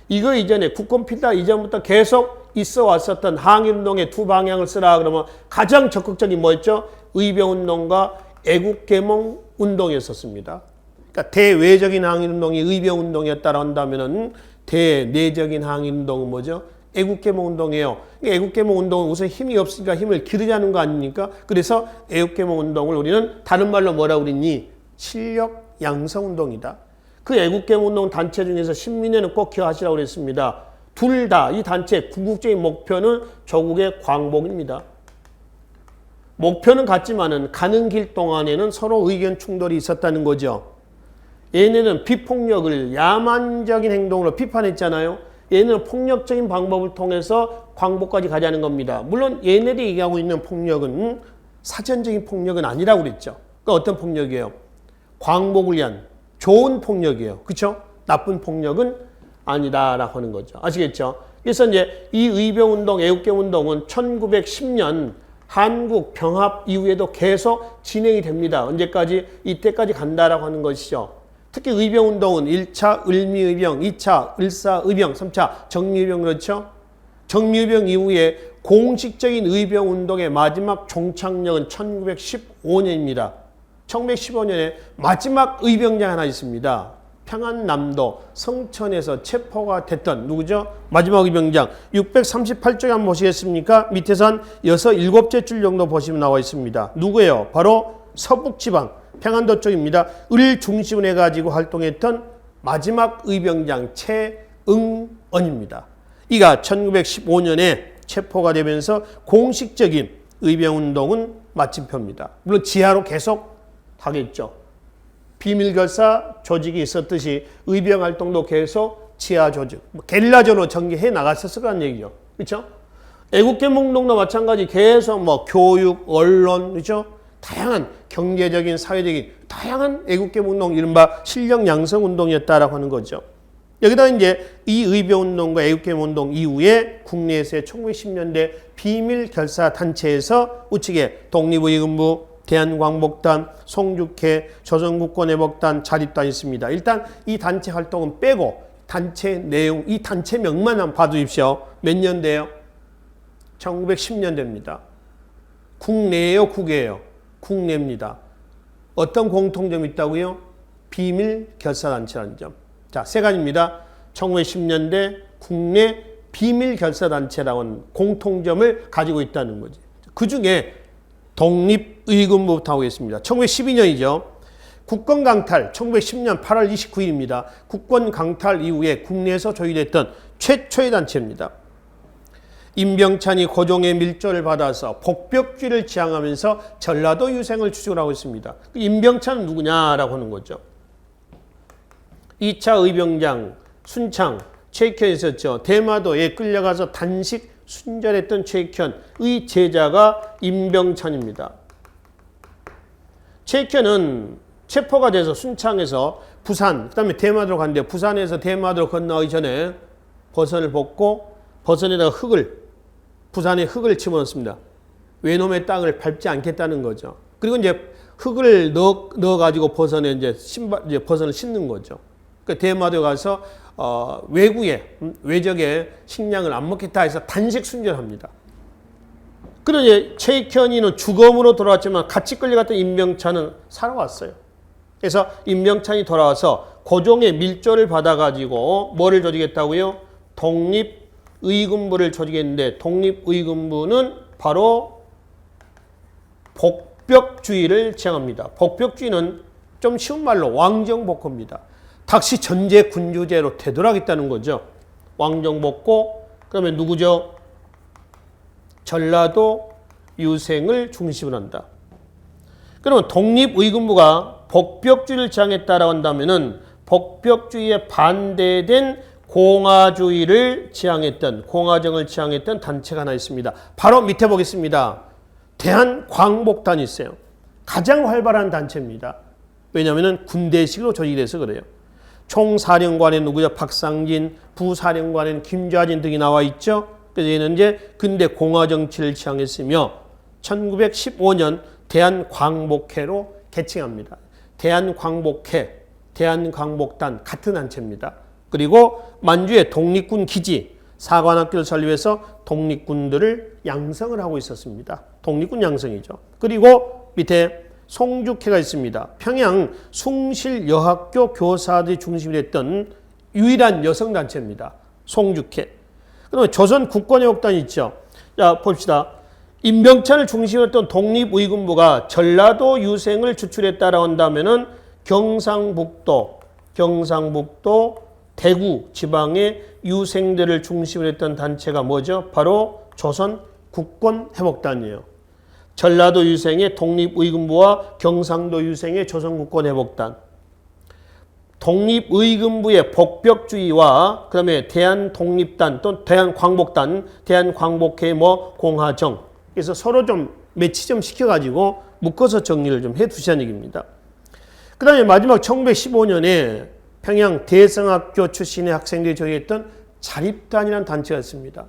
이거 이전에 국권 필다 이전부터 계속 있어 왔었던 항일운동의 두 방향을 쓰라 그러면 가장 적극적인 뭐였죠? 의병운동과 애국개몽 운동이었었습니다. 그러니까 대외적인 항일운동이 의병운동이었다고 한다면은 대내적인 항일운동은 뭐죠? 애국개몽운동이에요. 그러니까 애국개몽운동은 우선 힘이 없으니까 힘을 기르자는 거 아닙니까? 그래서 애국개몽운동을 우리는 다른 말로 뭐라고 그랬니? 실력 양성운동이다. 그 애국개몽운동 단체 중에서 신민회는 꼭 기억하시라고 그랬습니다. 둘 다 이 단체 궁극적인 목표는 조국의 광복입니다. 목표는 같지만은 가는 길 동안에는 서로 의견 충돌이 있었다는 거죠. 얘네는 비폭력을 야만적인 행동으로 비판했잖아요. 얘네는 폭력적인 방법을 통해서 광복까지 가자는 겁니다. 물론 얘네들이 얘기하고 있는 폭력은 사전적인 폭력은 아니라고 그랬죠. 그러니까 어떤 폭력이에요? 광복을 위한 좋은 폭력이에요. 그렇죠? 나쁜 폭력은 아니다라고 하는 거죠. 아시겠죠? 그래서 이제 이 의병운동, 애국개몽운동은 1910년 한국 병합 이후에도 계속 진행이 됩니다. 언제까지? 이때까지 간다라고 하는 것이죠. 특히 의병운동은 1차 을미의병, 2차 을사의병, 3차 정미의병 그렇죠? 정미의병 이후에 공식적인 의병운동의 마지막 종착역은 1915년입니다. 1915년에 마지막 의병장 하나 있습니다. 평안남도 성천에서 체포가 됐던 누구죠? 마지막 의병장 638쪽에 한번 보시겠습니까? 밑에서 한 6, 7째 줄 정도 보시면 나와 있습니다. 누구예요? 바로 서북지방 평안도 쪽입니다. 을 중심으로 해가지고 활동했던 마지막 의병장 최응언입니다. 이가 1915년에 체포가 되면서 공식적인 의병운동은 마침표입니다. 물론 지하로 계속 하겠죠. 비밀결사 조직이 있었듯이 의병활동도 계속 지하 조직, 게릴라전으로 전개해 나갔었을 거란 얘기죠. 그렇죠? 애국개몽운동도 마찬가지 계속 교육, 언론, 그렇죠? 다양한 경제적인, 사회적인 다양한 애국개몽운동, 이른바 실력 양성 운동이었다라고 하는 거죠. 여기다 이제 이 의병운동과 애국개몽운동 이후에 국내에서의 1910년대 비밀결사 단체에서 우측에 독립의금부, 대한광복단, 송죽회, 조선국권회복단, 자립단 있습니다. 일단 이 단체 활동은 빼고 단체 내용, 이 단체명만 한번 봐두십시오. 몇 년대요? 1910년대입니다. 국내예요, 국외예요? 국내입니다. 어떤 공통점이 있다고요? 비밀결사단체라는 점. 자, 세 가지입니다. 1910년대 국내 비밀결사단체라고 하는 공통점을 가지고 있다는 거지. 그 중에 독립의금부부터 하겠습니다. 1912년이죠. 국권강탈 1910년 8월 29일입니다. 국권강탈 이후에 국내에서 조직됐던 최초의 단체입니다. 임병찬이 고종의 밀조를 받아서 복벽주의를 지향하면서 전라도 유생을 추진을 하고 있습니다. 임병찬은 누구냐라고 하는 거죠. 2차 의병장 순창 최익현이 있었죠. 대마도에 끌려가서 단식 순절했던 최익현의 제자가 임병찬입니다. 최익현은 체포가 돼서 순창에서 부산, 그 다음에 대마도로 갔는데 부산에서 대마도로 건너가기 전에 버선을 벗고 버선에다가 부산에 흑을 집어넣습니다. 외놈의 땅을 밟지 않겠다는 거죠. 그리고 이제 흙을 넣어가지고 버선에 이제 버선을 싣는 거죠. 그러니까 대마도에 가서 외적의 식량을 안 먹겠다 해서 단식 순절합니다. 그런데 최익현이는 주검으로 돌아왔지만 같이 끌려갔던 임병찬은 살아왔어요. 그래서 임병찬이 돌아와서 고종의 밀조를 받아가지고 뭐를 조직했다고요? 독립의금부를 조직했는데 독립의금부는 바로 복벽주의를 지향합니다. 복벽주의는 좀 쉬운 말로 왕정복고입니다. 다시 전제 군주제로 되돌아가겠다는 거죠. 왕정복고, 그러면 누구죠? 전라도 유생을 중심으로 한다. 그러면 독립의금부가 복벽주의를 지향했다라고 한다면은 복벽주의에 반대된 공화주의를 지향했던, 공화정을 지향했던 단체가 하나 있습니다. 바로 밑에 보겠습니다. 대한광복단이 있어요. 가장 활발한 단체입니다. 왜냐하면 군대식으로 조직이 돼서 그래요. 총사령관에 누구죠? 박상진, 부사령관에는 김좌진 등이 나와 있죠. 그래서 얘는 이제 근대 공화정치를 지향했으며 1915년 대한광복회로 개칭합니다. 대한광복회, 대한광복단 같은 단체입니다. 그리고 만주의 독립군 기지, 사관학교를 설립해서 독립군들을 양성을 하고 있었습니다. 독립군 양성이죠. 그리고 밑에 송죽회가 있습니다. 평양 숭실여학교 교사들이 중심이 됐던 유일한 여성단체입니다. 송죽회. 그러면 조선국권회복단이 있죠. 자, 봅시다. 임병찬을 중심으로 했던 독립의금부가 전라도 유생을 주출했다라고 한다면은 경상북도, 대구 지방의 유생들을 중심으로 했던 단체가 뭐죠? 바로 조선 국권회복단이에요. 전라도 유생의 독립의금부와 경상도 유생의 조선국권회복단. 독립의금부의 복벽주의와 그다음에 대한독립단 또 대한광복단, 대한광복회 공화정. 그래서 서로 좀 매치 좀 시켜가지고 묶어서 정리를 좀 해두시라는 얘기입니다. 그 다음에 마지막 1915년에 평양 대성학교 출신의 학생들이 조직했던 자립단이라는 단체가 있습니다.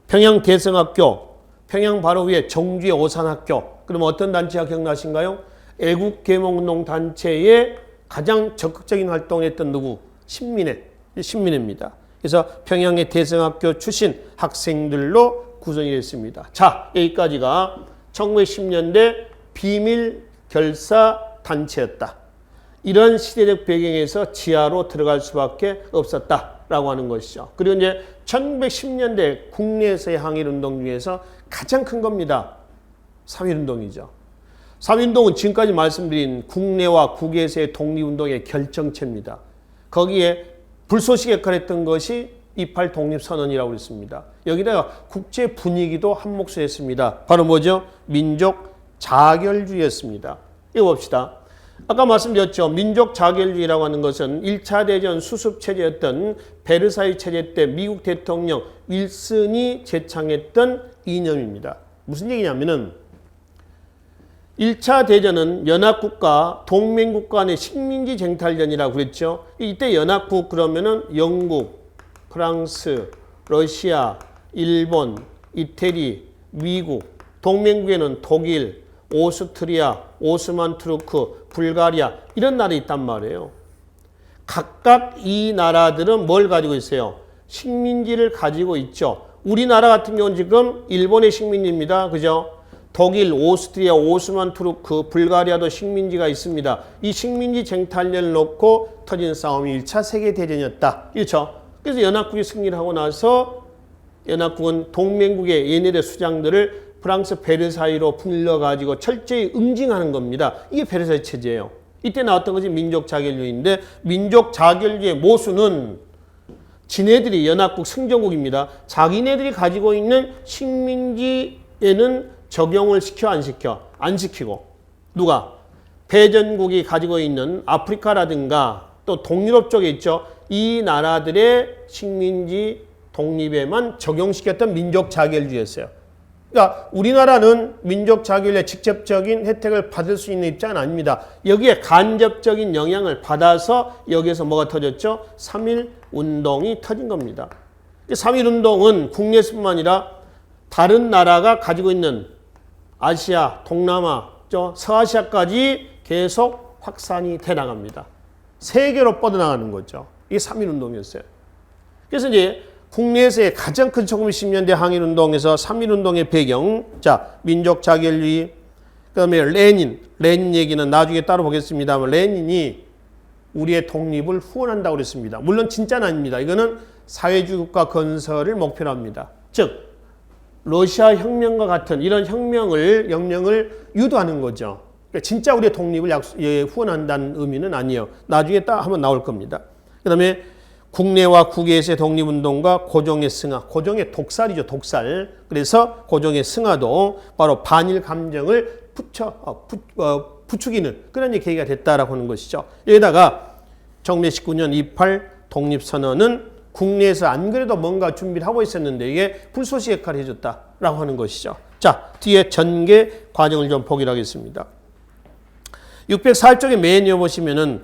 평양 대성학교, 평양 바로 위에 정주의 오산학교. 그러면 어떤 단체가 기억나신가요? 애국개몽운동 단체의 가장 적극적인 활동을 했던 누구? 신민회입니다. 그래서 평양의 대성학교 출신 학생들로 구성이 됐습니다. 자, 여기까지가 1910년대 비밀 결사 단체였다. 이런 시대적 배경에서 지하로 들어갈 수밖에 없었다라고 하는 것이죠. 그리고 이제 1910년대 국내에서의 항일운동 중에서 가장 큰 겁니다. 3.1운동이죠. 3.1운동은 지금까지 말씀드린 국내와 국외에서의 독립운동의 결정체입니다. 거기에 불쏘시 역할을 했던 것이 28 독립선언이라고 했습니다. 여기다가 국제 분위기도 한 몫을 했습니다. 바로 뭐죠? 민족 자결주의였습니다. 이거 봅시다. 아까 말씀드렸죠. 민족 자결주의라고 하는 것은 1차 대전 수습체제였던 베르사유 체제 때 미국 대통령 윌슨이 제창했던 이념입니다. 무슨 얘기냐면은 1차 대전은 연합국가, 동맹국 간의 식민지 쟁탈전이라고 그랬죠. 이때 연합국 그러면은 영국, 프랑스, 러시아, 일본, 이태리, 미국, 동맹국에는 독일, 오스트리아, 오스만 투르크, 불가리아 이런 나라가 있단 말이에요. 각각 이 나라들은 뭘 가지고 있어요? 식민지를 가지고 있죠. 우리나라 같은 경우는 지금 일본의 식민지입니다. 그죠? 독일, 오스트리아, 오스만 투르크, 불가리아도 식민지가 있습니다. 이 식민지 쟁탈전을 놓고 터진 싸움이 1차 세계대전이었다. 그렇죠? 그래서 연합국이 승리를 하고 나서 연합국은 동맹국의 얘네들의 수장들을 프랑스 베르사유로 불러가지고 철저히 응징하는 겁니다. 이게 베르사유 체제예요. 이때 나왔던 것이 민족 자결주의인데 민족 자결주의의 모순은 지네들이 연합국 승전국입니다. 자기네들이 가지고 있는 식민지에는 적용을 시켜 안 시켜? 안 시키고. 누가? 패전국이 가지고 있는 아프리카라든가 또 동유럽 쪽에 있죠. 이 나라들의 식민지 독립에만 적용시켰던 민족 자결주의였어요. 그러니까 우리나라는 민족 자결의 직접적인 혜택을 받을 수 있는 입장은 아닙니다. 여기에 간접적인 영향을 받아서 여기에서 뭐가 터졌죠? 3.1운동이 터진 겁니다. 3.1운동은 국내뿐만 아니라 다른 나라가 가지고 있는 아시아, 동남아, 서아시아까지 계속 확산이 돼 나갑니다. 세계로 뻗어나가는 거죠. 이게 3.1운동이었어요. 그래서 이제 국내에서의 가장 큰 1910년대 항일운동에서 3.1운동의 배경, 자, 민족 자결주의, 그 다음에 레닌 얘기는 나중에 따로 보겠습니다만, 레닌이 우리의 독립을 후원한다고 그랬습니다. 물론 진짜는 아닙니다. 이거는 사회주의 국가 건설을 목표로 합니다. 즉, 러시아 혁명과 같은 이런 영령을 유도하는 거죠. 그러니까 진짜 우리의 독립을 후원한다는 의미는 아니에요. 나중에 딱 한번 나올 겁니다. 그 다음에 국내와 국외에서의 독립운동과 고종의 승화, 고종의 독살이죠, 독살. 그래서 고종의 승화도 바로 반일 감정을 부추기는 그런 계기가 됐다라고 하는 것이죠. 여기다가 1919년 28 독립선언은 국내에서 안 그래도 뭔가 준비를 하고 있었는데 이게 불쏘시 역할을 해줬다라고 하는 것이죠. 자, 뒤에 전개 과정을 좀 보기로 하겠습니다. 604쪽에 맨 위에 보시면은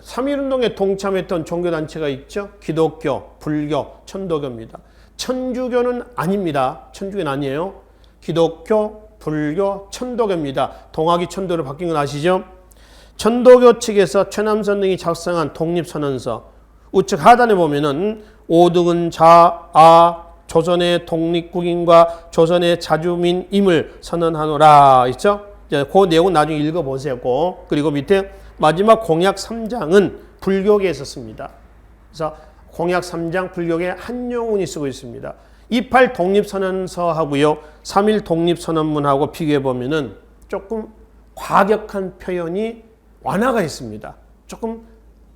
3.1운동에 동참했던 종교단체가 있죠. 기독교, 불교, 천도교입니다. 천주교는 아닙니다. 천주교는 아니에요. 기독교, 불교, 천도교입니다. 동학이 천도로 바뀐 건 아시죠? 천도교 측에서 최남선 등이 작성한 독립선언서 우측 하단에 보면은 오등은 조선의 독립국인과 조선의 자주민임을 선언하노라 있죠? 그 내용은 나중에 읽어보세요. 그리고 밑에 마지막 공약 3장은 불교계에 있었습니다. 그래서 공약 3장 불교계 한용운이 쓰고 있습니다. 28 독립선언서하고요. 3.1 독립선언문하고 비교해 보면은 조금 과격한 표현이 완화가 됐습니다. 조금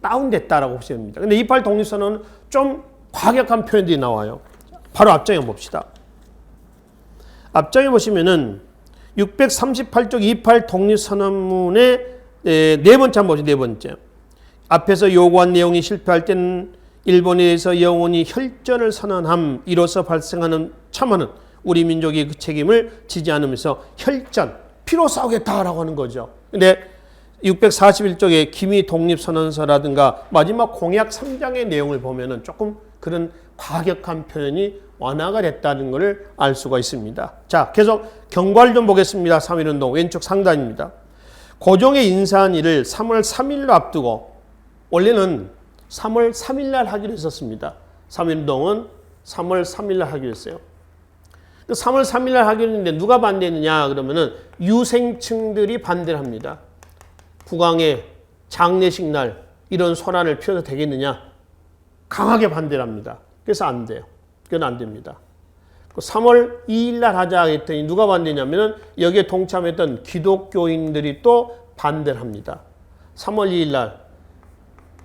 다운됐다라고 보시면 됩니다. 근데 28 독립선언은 좀 과격한 표현들이 나와요. 바로 앞장에 봅시다. 앞장에 보시면은 638쪽 28 독립선언문의 네 번째 한번 보시죠. 네 번째. 앞에서 요구한 내용이 실패할 때는 일본에 의해서 영원히 혈전을 선언함 이로써 발생하는 참화는 우리 민족이 그 책임을 지지 않으면서 혈전, 피로 싸우겠다라고 하는 거죠. 근데 641쪽의 기미 독립선언서라든가 마지막 공약 3장의 내용을 보면은 조금 그런 과격한 표현이 완화가 됐다는 것을 알 수가 있습니다. 자, 계속 경과를 좀 보겠습니다. 3.1운동 왼쪽 상단입니다. 고종의 인사한 일을 3월 3일로 앞두고 원래는 3월 3일 날 하기로 했었습니다. 3.1운동은 3월 3일 날 하기로 했어요. 3월 3일 날 하기로 했는데 누가 반대했느냐 그러면은 유생층들이 반대를 합니다. 국왕의 장례식 날 이런 소란을 피워도 되겠느냐? 강하게 반대를 합니다. 그래서 안 돼요. 그건 안 됩니다. 3월 2일 날 하자 했더니 누가 반대냐면은 여기에 동참했던 기독교인들이 또 반대를 합니다. 3월 2일 날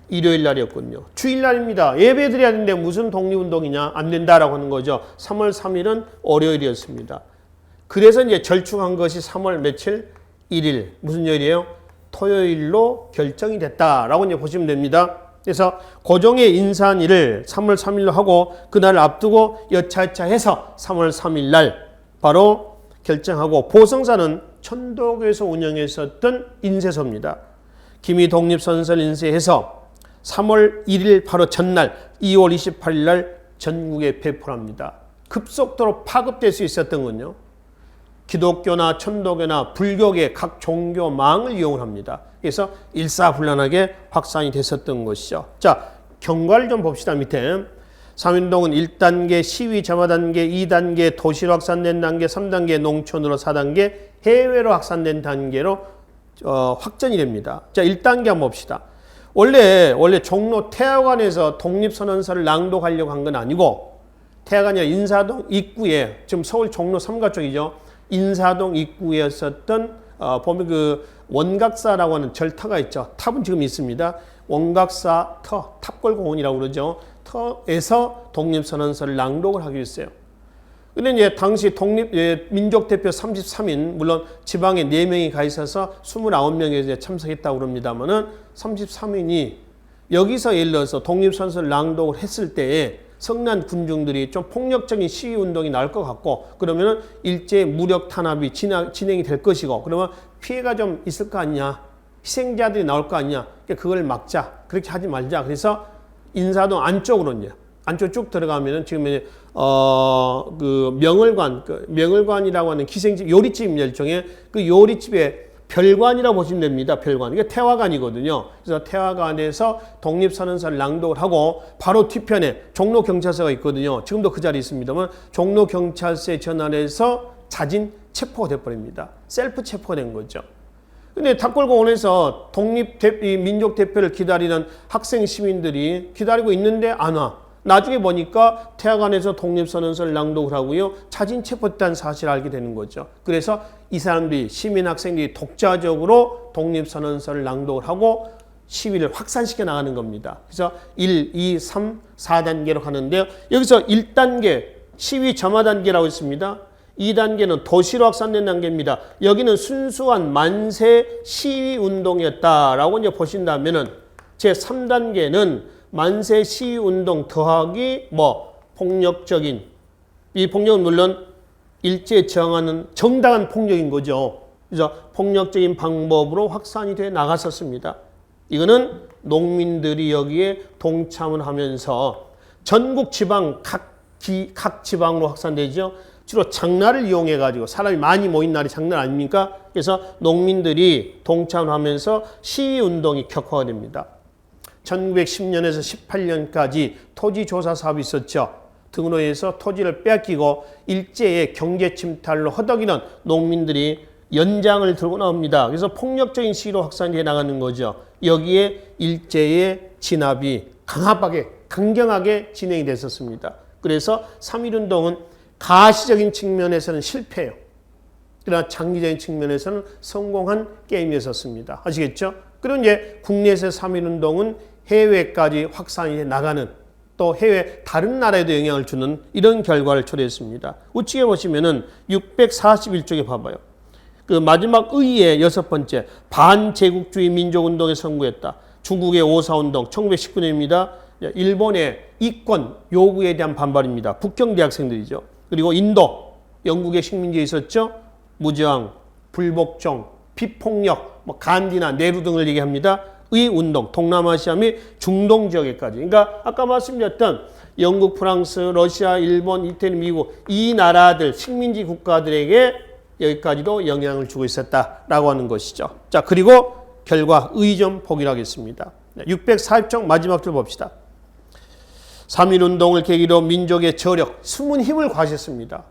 일요일 날이었군요. 주일 날입니다. 예배 드려야 되는데 무슨 독립운동이냐? 안 된다라고 하는 거죠. 3월 3일은 월요일이었습니다. 그래서 이제 절충한 것이 3월 며칠? 1일. 무슨 요일이에요? 토요일로 결정이 됐다라고 이제 보시면 됩니다. 그래서 고종의 인사한 일을 3월 3일로 하고 그날을 앞두고 여차여차 해서 3월 3일 날 바로 결정하고 보성사는 천도교에서 운영했었던 인쇄소입니다. 기미 독립선서를 인쇄해서 3월 1일 바로 전날 2월 28일 날 전국에 배포를 합니다. 급속도로 파급될 수 있었던 건요. 기독교나 천도교나 불교계 각 종교망을 이용을 합니다. 그래서 일사불란하게 확산이 됐었던 것이죠. 자, 경과를 좀 봅시다. 밑에 3.1운동은 1단계 시위 점화 단계, 2단계 도시로 확산된 단계, 3단계 농촌으로 4단계 해외로 확산된 단계로 확전이 됩니다. 자, 1단계 한번 봅시다. 원래 종로 태화관에서 독립선언서를 낭독하려고 한 건 아니고 태화관이 아니라 인사동 입구에 지금 서울 종로 3가 쪽이죠. 인사동 입구였었던 보면 그 원각사라고 하는 절터가 있죠. 탑은 지금 있습니다. 원각사 터, 탑골공원이라고 그러죠. 터에서 독립선언서를 낭독을 하기로 했어요. 근데 이제 당시 민족대표 33인, 물론 지방에 4명이 가 있어서 29명이 이제 참석했다고 그럽니다만은 33인이 여기서 예를 들어서 독립선서를 낭독을 했을 때에 성난 군중들이 좀 폭력적인 시위 운동이 나올 것 같고 그러면은 일제 무력 탄압이 진행이 될 것이고 그러면 피해가 좀 있을 거 아니냐. 희생자들이 나올 거 아니냐. 그걸 막자. 그렇게 하지 말자. 그래서 인사동 안쪽으로 이제 안쪽 쭉 들어가면은 지금 그 명월관이라고 하는 기생집 요리집입니다. 일종의 그 요리집에 별관이라고 보시면 됩니다. 별관. 이게 태화관이거든요. 그래서 태화관에서 독립선언서를 낭독을 하고 바로 뒤편에 종로경찰서가 있거든요. 지금도 그 자리에 있습니다만 종로경찰서에 전환해서 자진 체포가 돼버립니다. 셀프 체포가 된 거죠. 근데 탑골공원에서 민족대표를 기다리는 학생 시민들이 기다리고 있는데 안 와. 나중에 보니까 태화관에서 독립선언서를 낭독을 하고요. 자진 체포했다는 사실을 알게 되는 거죠. 그래서 이 사람들이 시민 학생들이 독자적으로 독립선언서를 낭독을 하고 시위를 확산시켜 나가는 겁니다. 그래서 1, 2, 3, 4단계로 가는데요. 여기서 1단계 시위 점화 단계라고 있습니다. 2단계는 도시로 확산된 단계입니다. 여기는 순수한 만세 시위 운동이었다라고 이제 보신다면은 제 3단계는 만세 시위 운동 더하기 폭력적인, 이 폭력은 물론 일제에 저항하는 정당한 폭력인 거죠. 그래서 폭력적인 방법으로 확산이 돼 나갔었습니다. 이거는 농민들이 여기에 동참을 하면서 전국 지방 각 지방으로 확산되죠. 주로 장날을 이용해 가지고 사람이 많이 모인 날이 장날 아닙니까? 그래서 농민들이 동참을 하면서 시위 운동이 격화가 됩니다. 1910년에서 18년까지 토지조사 사업이 있었죠. 등으로해서 토지를 빼앗기고 일제의 경제 침탈로 허덕이는 농민들이 연장을 들고 나옵니다. 그래서 폭력적인 시위로 확산해 나가는 거죠. 여기에 일제의 진압이 강경하게 진행이 됐었습니다. 그래서 3.1운동은 가시적인 측면에서는 실패해요. 그러나 장기적인 측면에서는 성공한 게임이었습니다. 아시겠죠? 그리고 이제 국내에서 3.1운동은 해외까지 확산이 나가는 또 해외 다른 나라에도 영향을 주는 이런 결과를 초래했습니다. 우측에 보시면은 641쪽에 봐봐요. 그 마지막 의의 6번째 반제국주의 민족운동에 선구했다. 중국의 오사운동 1919년입니다. 일본의 이권 요구에 대한 반발입니다. 북경 대학생들이죠. 그리고 인도, 영국의 식민지에 있었죠. 무저항, 불복종, 비폭력, 간디나 네루 등을 얘기합니다. 의 운동, 동남아시아 및 중동 지역에까지. 그러니까 아까 말씀드렸던 영국, 프랑스, 러시아, 일본, 이태리, 미국 이 나라들 식민지 국가들에게 여기까지도 영향을 주고 있었다라고 하는 것이죠. 자, 그리고 결과 의 좀 보기로 하겠습니다. 640쪽 마지막 줄 봅시다. 3.1운동을 계기로 민족의 저력, 숨은 힘을 과시했습니다.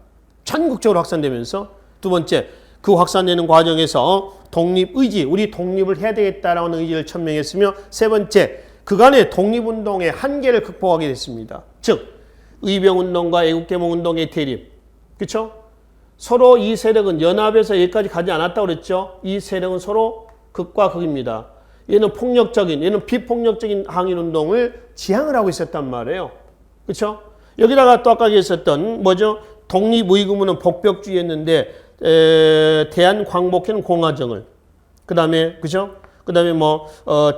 전국적으로 확산되면서 두 번째, 그 확산되는 과정에서 독립의지, 우리 독립을 해야 되겠다라는 의지를 천명했으며 세 번째, 그간의 독립운동의 한계를 극복하게 됐습니다. 즉, 의병운동과 애국개몽운동의 대립. 그렇죠? 서로 이 세력은 연합해서 여기까지 가지 않았다고 그랬죠? 이 세력은 서로 극과 극입니다. 얘는 폭력적인, 얘는 비폭력적인 항일운동을 지향을 하고 있었단 말이에요. 그렇죠? 여기다가 또 아까 얘기했었던 뭐죠? 독립의구문은 복벽주의였는데 대한광복회는 공화정을 그 다음에 그죠? 그 다음에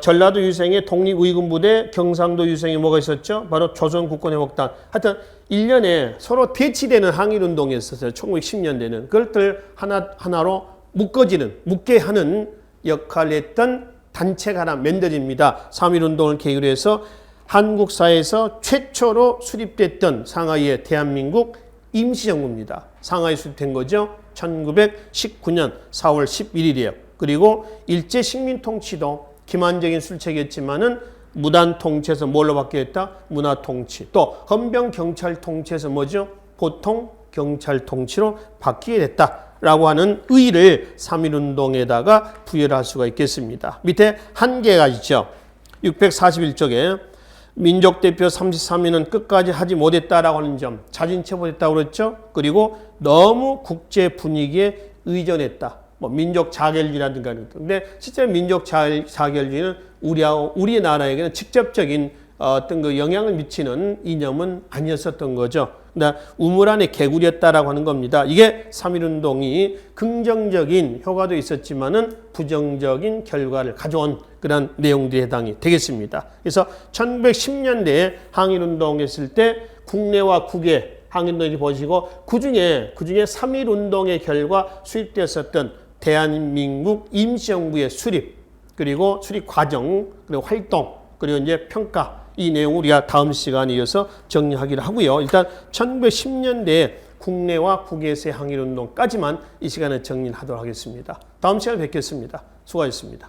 전라도 유생의 독립의군부대 경상도 유생에 뭐가 있었죠? 바로 조선국권회복단. 하여튼 1년에 서로 대치되는 항일운동이 있었어요. 1910년대는. 그것들 하나로 묶게 하는 역할을 했던 단체가 하나 만들어집니다. 3.1운동을 계기로 해서 한국 사회에서 최초로 수립됐던 상하이의 대한민국 임시정부입니다. 상하이 수립된 거죠. 1919년 4월 11일이에요. 그리고 일제 식민 통치도 기만적인 술책이었지만은 무단 통치에서 뭘로 바뀌었다? 문화 통치. 또 헌병 경찰 통치에서 뭐죠? 보통 경찰 통치로 바뀌게 됐다라고 하는 의의를 3.1운동에다가 부여를 할 수가 있겠습니다. 밑에 한계가 있죠. 641쪽에 민족대표 33인은 끝까지 하지 못했다라고 하는 점, 자진체 못했다고 그랬죠. 그리고 너무 국제 분위기에 의존했다. 민족 자결주의라든가. 근데 실제 민족 자결주의는 우리 나라에게는 직접적인 어떤 그 영향을 미치는 이념은 아니었었던 거죠. 그러니까 우물 안에 개구리였다라고 하는 겁니다. 이게 3.1운동이 긍정적인 효과도 있었지만은 부정적인 결과를 가져온 그런 내용들에 해당이 되겠습니다. 그래서 1910년대에 항일운동했을 때 국내와 국외 항일운동이 보시고 그중에 3.1운동의 결과 수립되었었던 대한민국 임시정부의 수립, 그리고 수립 과정, 그리고 활동, 그리고 이제 평가, 이 내용을 우리가 다음 시간에 이어서 정리하기로 하고요. 일단 1910년대에 국내와 국외에서의 항일운동까지만 이 시간에 정리하도록 하겠습니다. 다음 시간에 뵙겠습니다. 수고하셨습니다.